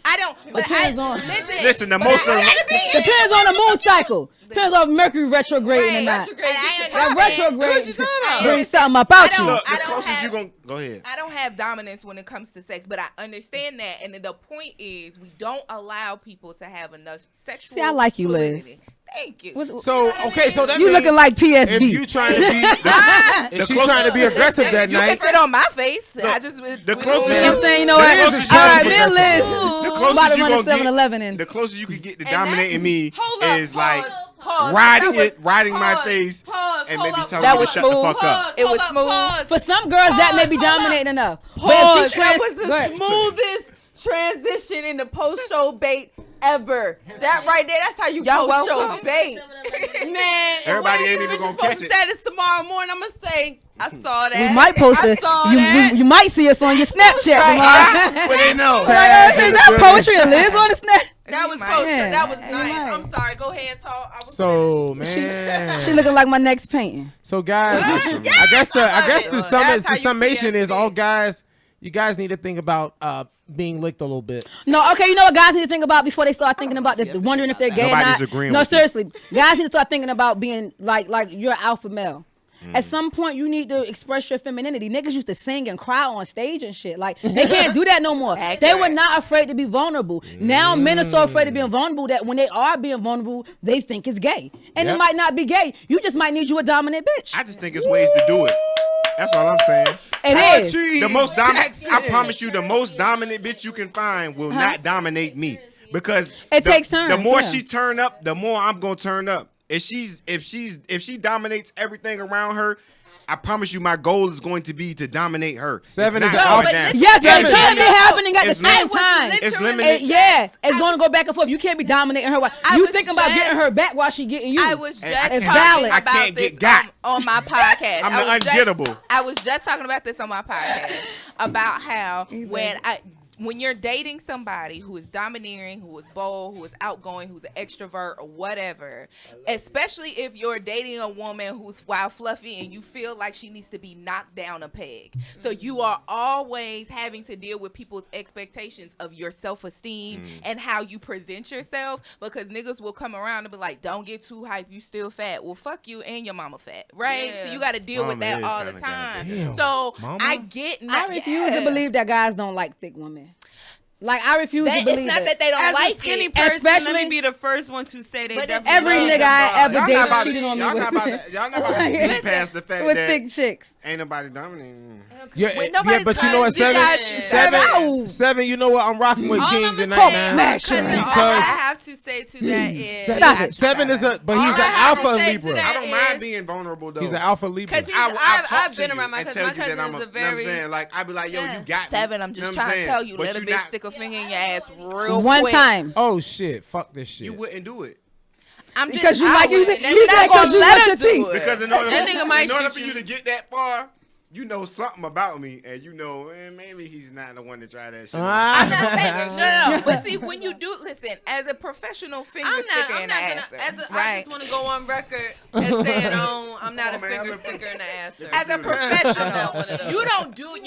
I don't. Depends on. Listen, the most. Depends on the moon cycle. Depends on Mercury retrograde or not. That retrograde brings something about you. The closest you gonna go ahead. I don't have dominance when it comes to sex, but I understand that. And the point is, we don't allow people to have enough sexual. See, I like you, Liz. Thank you. So okay, so that you means looking like PSB. If you trying to be, if she trying to be aggressive that you night, can fit on my face. I just the closest. You know what I'm saying? You know what? All right, me and Liz. About to run a 7-Eleven in. The closest you can get to dominating me is like riding my face and maybe telling me to shut the fuck up. It was smooth. For some girls, that may be dominating enough. That was the smoothest transition in the post-show bait ever. That right there, that's how you post-show bait. Man, everybody ain't even gonna catch it. Status tomorrow morning, I'm gonna say, I saw that. We might post it. You might see us on your Snapchat tomorrow. Well, they know. Is that poetry and Liz on the Snap? That was poetry. That was nice. I'm sorry. Go ahead and talk. So man, she looking like my next painting. So guys, I guess the summation is all guys. You guys need to think about being licked a little bit. No, okay, you know what guys need to think about before they start thinking about this, wondering if they're gay Nobody's or not. agreeing No, with seriously, guys need to start thinking about being like you're an alpha male. At some point, you need to express your femininity. Niggas used to sing and cry on stage and shit. Like, they can't do that no more. They were not afraid to be vulnerable. Now, men are so afraid of being vulnerable that when they are being vulnerable, they think it's gay. And it might not be gay. You just might need you a dominant bitch. I just think it's ways to do it. That's all I'm saying. It is. The most dominant. I promise you, the most dominant bitch you can find will not dominate me because it takes turns. The more she turn up, the more I'm gonna turn up. If she dominates everything around her, I promise you, my goal is going to be to dominate her. 7 is an alpha. Yes, it can't be happening at the same time. It's limited. It's going to go back and forth. You can't be dominating her. You thinking about getting her back while she getting you. I was just it's talking valid. about this on my podcast. I'm ungettable. I was just talking about this on my podcast about how when you're dating somebody who is domineering, who is bold, who is outgoing, who's an extrovert or whatever, especially if you're dating a woman who's wild fluffy and you feel like she needs to be knocked down a peg. So you are always having to deal with people's expectations of your self-esteem and how you present yourself, because niggas will come around and be like, don't get too hype, you still fat. Well, fuck you and your mama fat, right? So you got to deal with that all the time. So I get I refuse to believe that guys don't like thick women. Like, I refuse to believe it's not that they don't As like a skinny it. person, Especially- let me be the first one to say they definitely Every love nigga them I ever broads. dated cheated on me Y'all not about to skip past the fact with that thick chicks. ain't nobody dominating. Yeah, When nobody but you know what, claims seven. You know what? I'm rocking with All King I'm tonight, saying, man. cousin, all I Because have to say to that is Stop it. 7 is but he's All an I have to alpha say to Libra. that I don't mind being vulnerable though. He's an alpha Libra. because I've I've been around my cousin. My cousin is a very. You know what I'm saying? Like, I be like, yo, you got me. 7, I'm just You know what trying to tell you, But let a you bitch not- stick a finger in your ass real One quick. time. Oh shit! Fuck this shit. You wouldn't do it. I'm just, Because you I like you would. think And you not said gonna because you let want her your do teeth. it. Because in order That nigga might for shoot you you. to get that far, you know something about me, and you know, maybe he's not the one to try that shit. I'm not saying no. But see, when you do listen, as a professional finger sticker and asser, I just want to go on record and saying I'm not a finger sticker and an asser. As a professional, you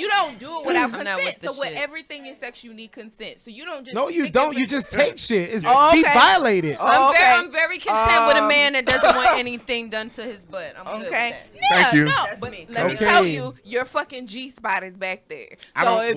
don't do it without consent. So with everything in sex, you need consent. So you don't just No, you don't. You just take shit. It's okay. he violated. I'm very content with a man that doesn't want anything done to his butt. I'm good with that. Thank you. No, That's but me. let me tell you, your fucking G-spot is back there. So if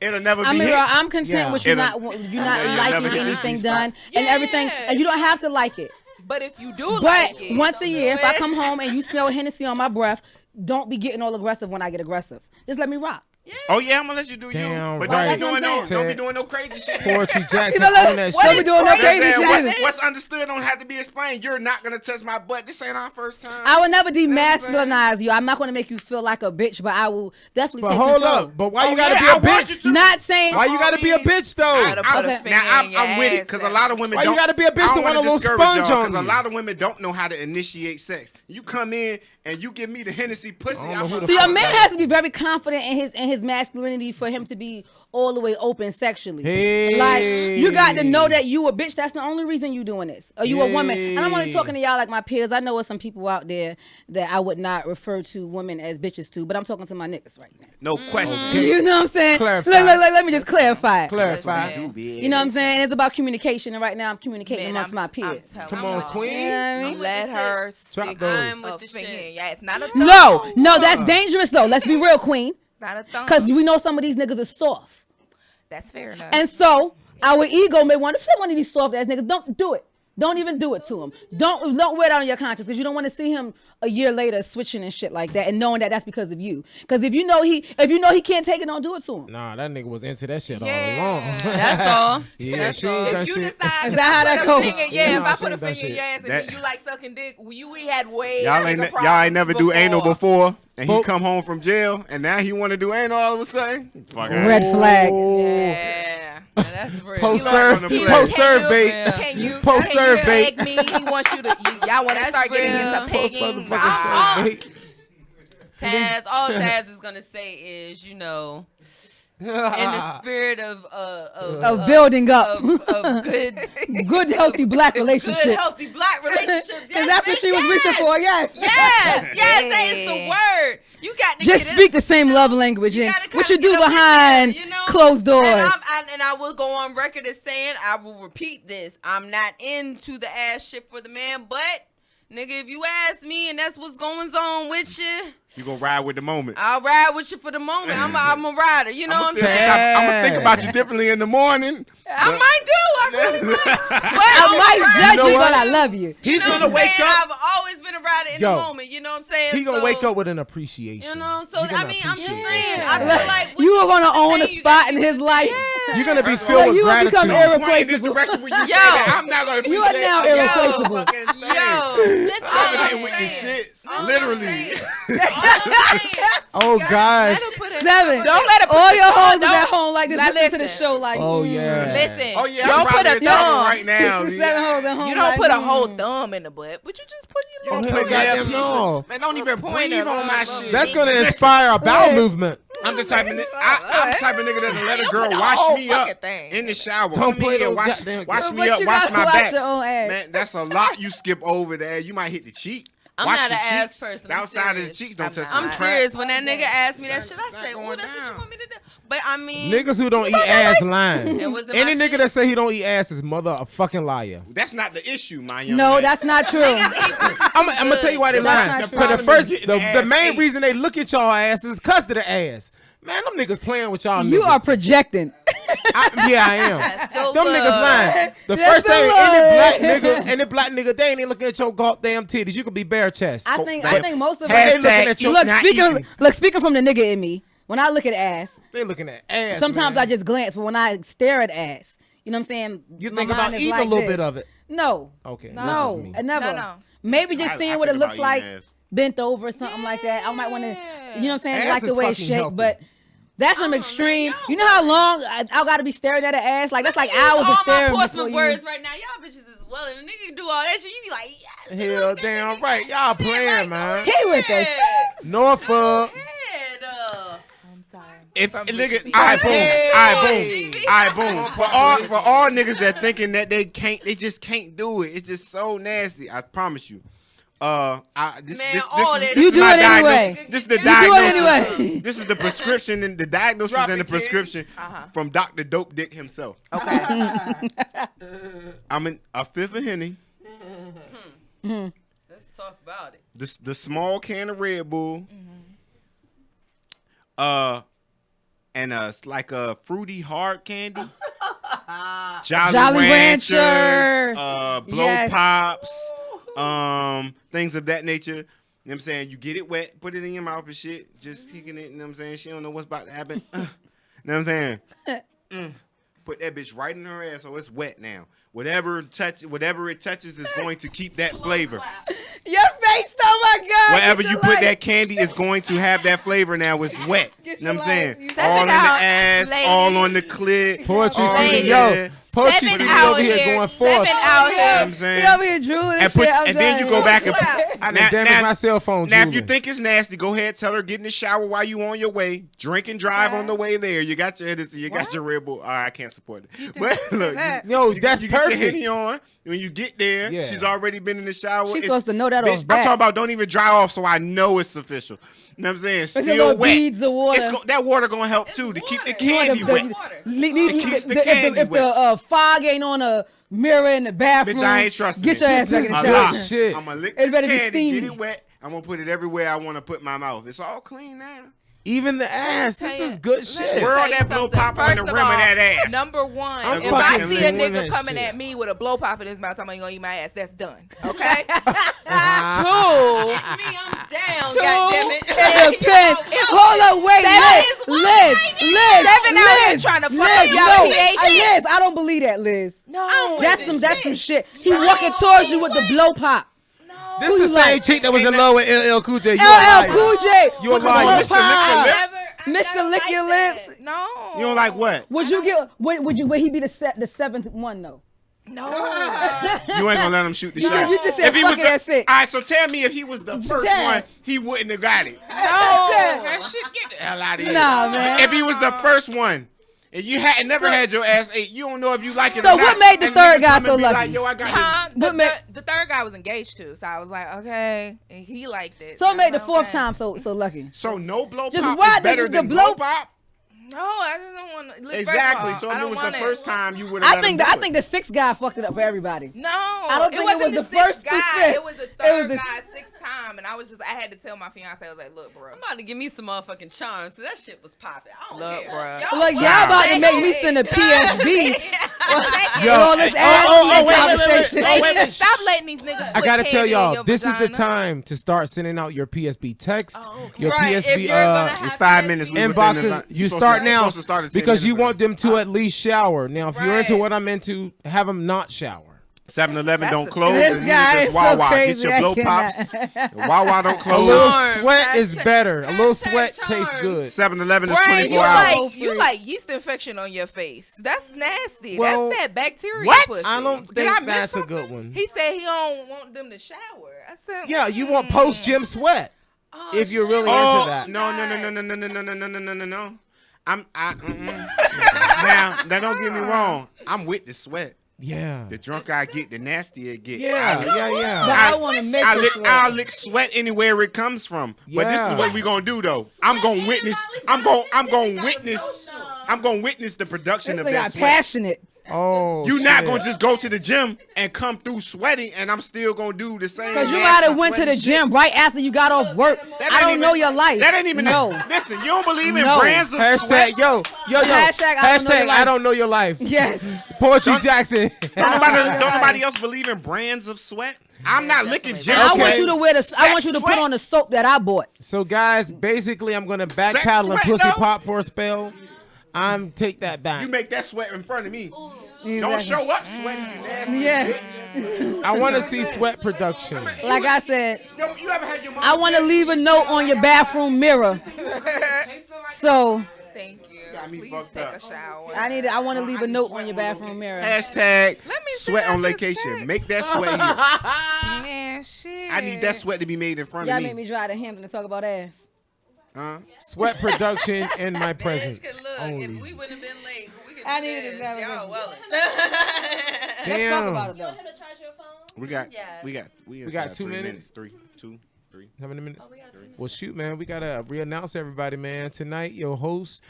it'll never be I mean, hit. I'm content with you not liking anything done and everything, and you don't have to like it. But if you do But like it, once a year, if I come home and you smell Hennessy on my breath, don't be getting all aggressive when I get aggressive. Just let me rock. Oh yeah, I'm gonna let you do Damn you, but right. don't be doing no crazy shit. Poetry Jackson You know, let's- on that what shit. is doing no crazy shit either. What's understood don't have to be explained. You're not gonna touch my butt. This ain't our first time. I will never demasculinize you. I'm not going to make you feel like a bitch, but I will definitely But take hold control. up. But why you gotta be a bitch? Not saying. Why you gotta be a bitch though? I'm with it because a lot of women Why don't. you gotta be a bitch I to don't want a wanna little discourage sponge y'all, on 'cause you? a lot of women don't know how to initiate sex. You come in and you give me the Hennessy pussy. See, a man has to be very confident in his masculinity for him to be all the way open sexually. Hey. Like, you got to know that you a bitch. That's the only reason you doing this. Or you a woman. And I'm only talking to y'all like my peers. I know there's some people out there that I would not refer to women as bitches to, but I'm talking to my niggas right now. No question. You know what I'm saying? Clarify. Let me just clarify it. Clarify. You know what I'm saying? It's about communication, and right now I'm communicating amongst my peers. Come on, queen. You know what I mean? let her Drop stick those. a finger in. Yeah, it's not a thumb. No, that's dangerous though. Let's be real, queen. Not a thumb. Because we know some of these niggas are soft. That's fair enough. And so our ego may want to flip one of these soft ass niggas. Don't do it. Don't even do it to him. Don't wear that on your conscience because you don't want to see him a year later switching and shit like that and knowing that that's because of you. Because if you know he can't take it, don't do it to him. Nah, that nigga was into that shit all along. That's all. Yeah, That's she all. ain't done If you shit. decide Is to that how put that a goes? finger- Yeah, if I she put a ain't done finger in shit. your ass and That- then you like sucking dick, we had way Y'all ain't never do anal before, and he come home from jail, and now he want to do anal all of a sudden. Fuck Red flag. Yeah. That's real. Post-serve bait. Can you Post-serve peg bait. me? He wants you to. Y'all want to That's start getting real. into pegging? Motherfucker serve bait. Taz, all Taz is gonna say is, in the spirit of building up of good healthy black relationships. good healthy black relationships. Because that's what she was reaching for. Yes. Yes, that is the word. You got to Just get speak the same love language. And gotta what kinda you do get up in behind there, closed doors. And I will go on record as saying, I will repeat this. I'm not into the ass shit for the man, but nigga, if you ask me and that's what's going on with you, You gonna ride with the moment. I'll ride with you for the moment. I'm a rider. You know what I'm saying? I'm gonna think about you differently in the morning. I might do. I really might. I might judge you, but I love you. He's know gonna what I'm wake saying? up. I've always been a rider in the moment. You know what I'm saying? He gonna So, wake up with an appreciation. You know, so He gonna I mean, I'm just appreciate saying. it. I feel like You are gonna own a spot in his life. You're gonna be So filled with you will gratitude. become Point in this irreplaceable. direction where you Yo. say that. I'm not gonna You are now irreplaceable. That's all I'm I'm with the saying. shits, literally. Oh gosh. 7. Don't let it put All the your thumb- hoes is don't- at home like this. Now Listen to the listen. show like. Oh yeah. Listen. Oh yeah, Don't I'm put a probably thumb right now. 6 to 7 hoes at home. You don't like, put a whole thumb in the butt, but you just put your Don't little put goddamn goddamn no. Man, don't even breathe on my shit. That's gonna inspire a bowel Yeah. movement. I'm the type of I'm the type of nigga that'll let a girl the wash whole me up fucking thing. in the shower. Don't Come play in and those wash goddamn me But up, you wash gotta my wash back. your own ass. Man, that's a lot you skip over there. You might hit the cheek. I'm Watch not the an ass cheeks. person. The I'm outside of the serious. cheeks don't touch I'm my serious. When that nigga asked me that shit, I It's said, not "Well, going that's what you down. want me to do." But I mean, Niggas who don't eat ass lying. It wasn't Any my nigga that say he don't eat ass is mother a fucking liar. That's not the issue, my young No, man. that's not true. I'm gonna tell you why they That's lying. not true. But the first, Getting the ass main ate. reason they look at y'all ass is cause of the ass. Man, them niggas playing with y'all. You niggas. are projecting. Yeah, I am. still Them love. niggas lying. The That's first thing, still any black nigga, they ain't even looking at your goddamn titties. You could be bare chest. I think most of They us. looking at your Look, speaking from the nigga in me, when I look at ass, They looking at ass. sometimes man. I just glance, but when I stare at ass, you know what I'm saying? You my think mind about is eating like a little this. bit of it. No. Okay. No, this is me. I never. No. Maybe just I seeing what it think looks about like, eating ass. bent over, something like that. I might want to, you know what I'm saying? Ass Like the is way it's fucking shaped, healthy. but that's some extreme. You know how long I gotta be staring at an ass? Like that's like hours of all my staring before Portsmouth you. words right now. Y'all bitches is well, and the nigga do all that shit. You be like, yes. Hell damn right. Y'all playing, man. He with that. Norfolk. If From nigga, Boosie all right, Beats. boom, all right, boom. For all niggas that thinking that they just can't do it. It's just so nasty. I promise you. This You is do my it anyway. This is the You do it diagnosis. anyway. This is the prescription and the diagnosis and the prescription from Dr. Dope Dick himself. Okay. I'm in a fifth of Henny. Let's talk about it. The small can of Red Bull. And it's like a fruity hard candy. Jolly Ranchers, Blow Yes. Pops, things of that nature. You know what I'm saying? You get it wet, put it in your mouth and shit, just kicking it, you know what I'm saying? She don't know what's about to happen. You know what I'm saying? Put that bitch right in her ass so it's wet now. Whatever it touches is going to keep that flavor. Your face, oh my God. Wherever Get you your put life. that candy is going to have that flavor now. It's wet. You know what I'm saying? Step All it in the out, ass, ladies. all on the clit. Poetry all CD, in yo. there. Poetry Seven CD out over here here. going forth. Seven out You know what here. I'm saying? You over here drooling and And, shit. I'm and then you done. go back and I done damaged my cell phone. Now, if you drooling. think it's nasty, go ahead, tell her get in the shower while you on your way. Drink and drive on the way there. You got your Hennessy, you got your Red Bull. I can't support it. But look, Yo, that's you get perfect. your Henny on. When you get there, Yeah. she's already been in the shower. She's It's- supposed to know that bitch, off I'm bat. talking about don't even dry off so I know it's official. You know what I'm saying? There's Still a little wet. beads of water. That water gonna help too to keep the You want candy wet. It keeps the candy if the fog ain't on a mirror in the bathroom, Bitch, I ain't trusting get it. your ass back This in the is a shower. lot. Shit. I'm gonna lick It this better be candy, get steamy. it wet. I'm gonna put it everywhere I want to put my mouth. It's all clean now. Even the ass. This is good shit. Where all that blow pop on the rim of that ass? Number one, I'm if I fucking see a living nigga that coming shit. at me with a blow pop in his mouth, I'm gonna eat my ass. That's done. Okay. Me, Two. I'm down. Two. Goddammit. It depends. Hold up, wait, Liz, Liz, 7 out here trying to fuck up y'all pH. Liz, I don't believe that, Liz. No. That's some shit. He walking towards you with the blow pop. This Who the you same like? chick that was in love with LL Cool J. You a LL liar. Cool J. You a with the liar. blow pop. Mr. Mr. Lick Your Lips. No. You don't like what? Would you get? Would he be the seventh one though? No. You ain't gonna let him shoot the You shot. just said If he fuck was it, the- that's it. All right, so tell me if he was the first Ten. one, he wouldn't have got it. No. That shit, get the hell out of here. Nah, man. If he was the first one, and you had never had your ass ate, you don't know if you like it So or not. what made the And third niggas guy come so and be lucky? Like, yo, I got Huh? What made- The third guy was engaged too, so I was like, okay, and he liked it. So it made the I'm fourth okay. time so lucky. So no blow Just pop why is better the than blow- blow pop? No, I just don't want to. Exactly. So I if it don't was the want first time, you would have. I think the sixth guy fucked it up for everybody. No, I don't think it was wasn't the sixth first to guy. fifth. It was the It third was the- guy, sixth time, and I had to tell my fiance, I was like, look, bro. I'm about to give me some motherfucking charms. So that shit was popping. I don't Look, care. bruh. Look, y'all about to make me send a PSB. Yo, all this oh, ass oh, oh, eating wait, wait, wait, conversation. wait. Oh, wait, wait. Stop letting these niggas. I put gotta tell candy in y'all, your this is the vagina. time to start sending out your PSB text, your Right, if PSB you're gonna have In 5 minutes, we within the inboxes. line. You supposed start to- now supposed to start at 10 because you minutes want them to at least shower. Now, if you're into Right. what I'm into, have them not shower. 7-Eleven don't the close. This and guy just is so Wawa. crazy. Get your blow I pops. cannot. Wawa don't A close. little Charm. sweat is better. A little sweat Hashtag tastes charms. good. 7-Eleven is Brian, 24 hours. you like yeast infection on your face. That's nasty. Well, That's that bacteria. what? Pussy. I don't Did I think miss that's a good one. He said he don't want them to shower. I said, Yeah, you want post gym sweat oh, if you're shit. really Oh, into that. no. Now don't get me wrong. I'm with the sweat. Yeah. The drunker I get, the nastier it get. Yeah, yeah. But I want to make I it lick, sweat. I'll lick sweat anywhere it comes from. But this is Yeah. what we gonna do though. I'm gonna witness. I'm gonna witness the production This of nigga that got sweat. passionate. Oh, You not shit. gonna just go to the gym and come through sweating, and I'm still gonna do the same. Because you nasty, might have went to sweaty the shit. gym right after you got off work. That I ain't don't even- know your life. That ain't even. No. Listen, you don't believe in No. brands of sweat. Hashtag yo. Hashtag I don't know your life. I don't know your life. Yes. Poetry Jackson. Don't nobody else believe in brands of sweat? I'm not licking gym. I Okay. want you to wear the. I want you to sweat. put on the soap that I bought. So guys, basically, I'm gonna backpedal and sweat, pussy though? pop for a spell. I'm take that back. You make that sweat in front of me. Don't show up sweaty, you nasty Yeah. bitch. I want to see sweat production. Like I said, Yo, you ever had your mom I want to leave a note on your bathroom mirror. So Thank you. Got me Please fucked take up. a shower. I want to leave a note on your bathroom mirror. Hashtag Let me sweat send on out this location. text. Make that sweat here. Man, shit. I need that sweat to be made in front Y'all of make Mm. me drive to Hampton to talk about ass. Sweat production in my Bitch, presence. 'cause look, only. if we wouldn't have been late, we could I do needed this. this conversation. Y'all welling. Let's talk about it though. We got We got 2 minutes. 3. How many minutes? Well, shoot, man, we gotta re-announce everybody, man. Tonight, your host.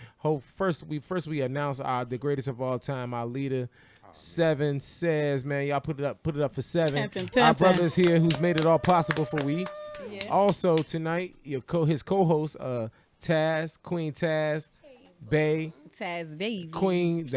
First we announce the greatest of all time, our leader. 7 says, man, y'all put it up for 7. Pimpin'. Our brothers here who's made it all possible for we. Yeah. Also tonight, his co-host, Taz, Queen Taz, Bay, Taz baby. Queen,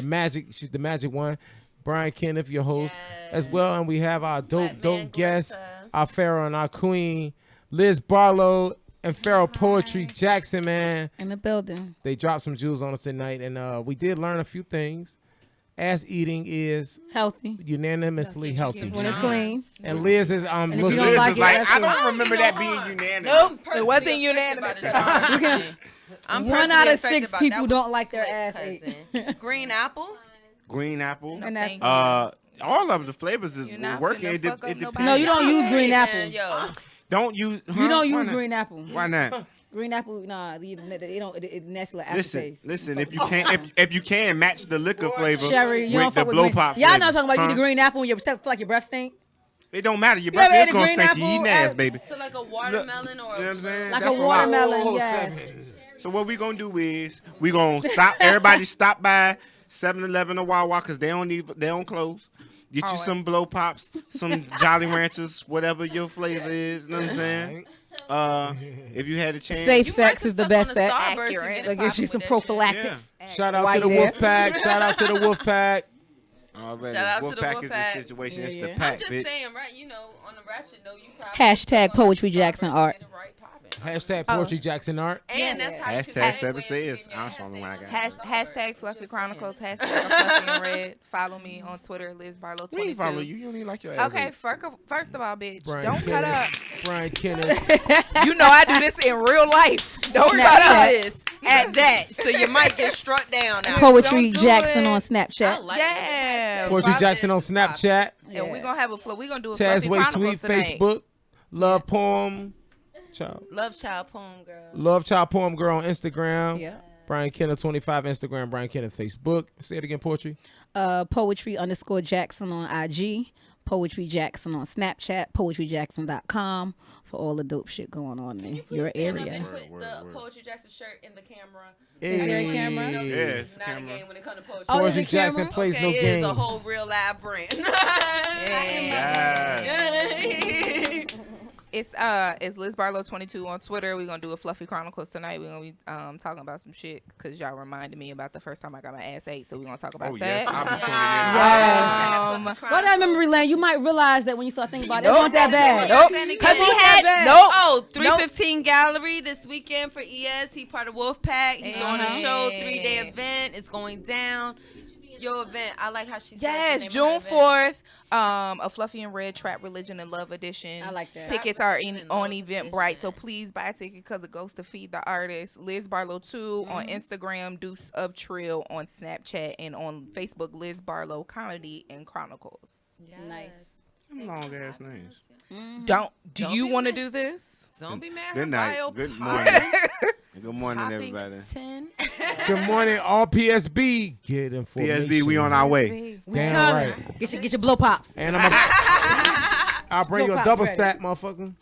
she's the magic one. Brian Kenneth, your host, as well, and we have our dope guests, our Pharaoh and our Queen, Liz Barlow and Pharaoh Poetry Jackson, man. In the building. They dropped some jewels on us tonight, and we did learn a few things. Ass eating is healthy, unanimously healthy. When it's clean. And Liz is And if you looking. don't like it, that's I cool. don't remember that being unanimous. Nope, it wasn't unanimous. I'm One out personally of 6 affected by- people that don't was like their slick, ass cousin. Green apple. Green apple. And that's all of the flavors is not working. finna It fuck up depends. nobody. No, you don't use green apple. Yo, Don't use. You don't Why use not? green apple. Why not? Green apple, nah, it don't. It nasty like Listen, aftertaste. listen. If you can't, if you can match the liquor flavor Sherry, you don't with the fuck with blow green. pop, Y'all flavor, know what I'm talking about. You huh? the green apple when you feel like your breath stink. It don't matter. Your You ever breath ate is a gonna green stink. You apple eating ass, baby. so like a watermelon or You know what I'm saying? Like That's a lot. watermelon, yes. So what we gonna do is we gonna stop. Everybody stop by 7-Eleven or Wawa because they don't close. Get you some blow pops, some Jolly Ranchers, whatever your flavor is. You know what I'm saying? If you had a chance, Safe sex is the best sex. Accurate. That gives you some prophylactics. Shout out While to the you there. Wolf Pack. Shout out to the Wolf Pack. Already. Shout out to Wolf the Pack Wolf is Pack. the situation. It's Yeah, the yeah. pack, I'm just bitch. saying, right? You know, on the ratchet note, you probably Hashtag Poetry Jackson art. Hashtag Poetry Jackson Art. And that's how you can Hashtag segue 7 says. in your I don't know when I got. Hashtag Fluffy Chronicles. Hashtag Fluffy and Red. Follow me on Twitter, Liz Barlow We ain't 22. follow you. You don't even like your ass. Okay, first of all, bitch, Brian don't cut Kenneth. up. Brian Kenneth. You know I do this in real life. Don't Don't cut do up. this at that, so you might get struck down. Now. Poetry Don't do Jackson it. on I Snapchat. like Yeah. Poetry Fuck Jackson it. on Snapchat. And we're gonna have a we're gonna do a Taz Fluffy Way Chronicles Sweet tonight. Facebook. Love Poem. Child. Love child poem girl. Love Child Poem Girl on Instagram. Yeah. Brian Kenneth 25 Instagram. Brian Kenneth Facebook. Say it again, Poetry. Poetry_Jackson on IG. Poetry Jackson on Snapchat. PoetryJackson.com for all the dope shit going on in your area. And put the Poetry Jackson shirt in the camera. Is there a camera? You know, Yeah, it's it's not camera. a game when it comes to poetry. Oh, Poetry there's a camera? Jackson plays Okay, no it is games. a whole real live brand. It's Liz Barlow 22 on Twitter. We're gonna do a Fluffy Chronicles tonight. We're gonna be talking about some shit because y'all reminded me about the first time I got my ass ate. So we're gonna talk about Oh, that. yes. I'll be tuning in. Go down memory lane. You might realize that when you start thinking about it, it wasn't that bad. Nope. Because he had Oh, 315 Gallery this weekend for ES. He part of Wolfpack. He's doing a show, 3-day event. It's going down. Your event. I like how she said Yes, the name June of her event. 4th, a Fluffy and Red Trap Religion and Love edition. I like that. Tickets are on Eventbrite, so please buy a ticket because it goes to feed the artist. Liz Barlow 2 on Instagram, Deuce of Trill on Snapchat, and on Facebook, Liz Barlow Comedy and Chronicles. Nice. Them long ass names. Do Don't you be want to mad. do this? Don't be mad. Good Her night. bio Good pop- morning. Good morning, popping everybody. 10. Good morning, all PSB. Get information. PSB, we on our way. Damn coming. right. Get your blow pops. And I'll bring you a Pops double ready. stack, motherfucker.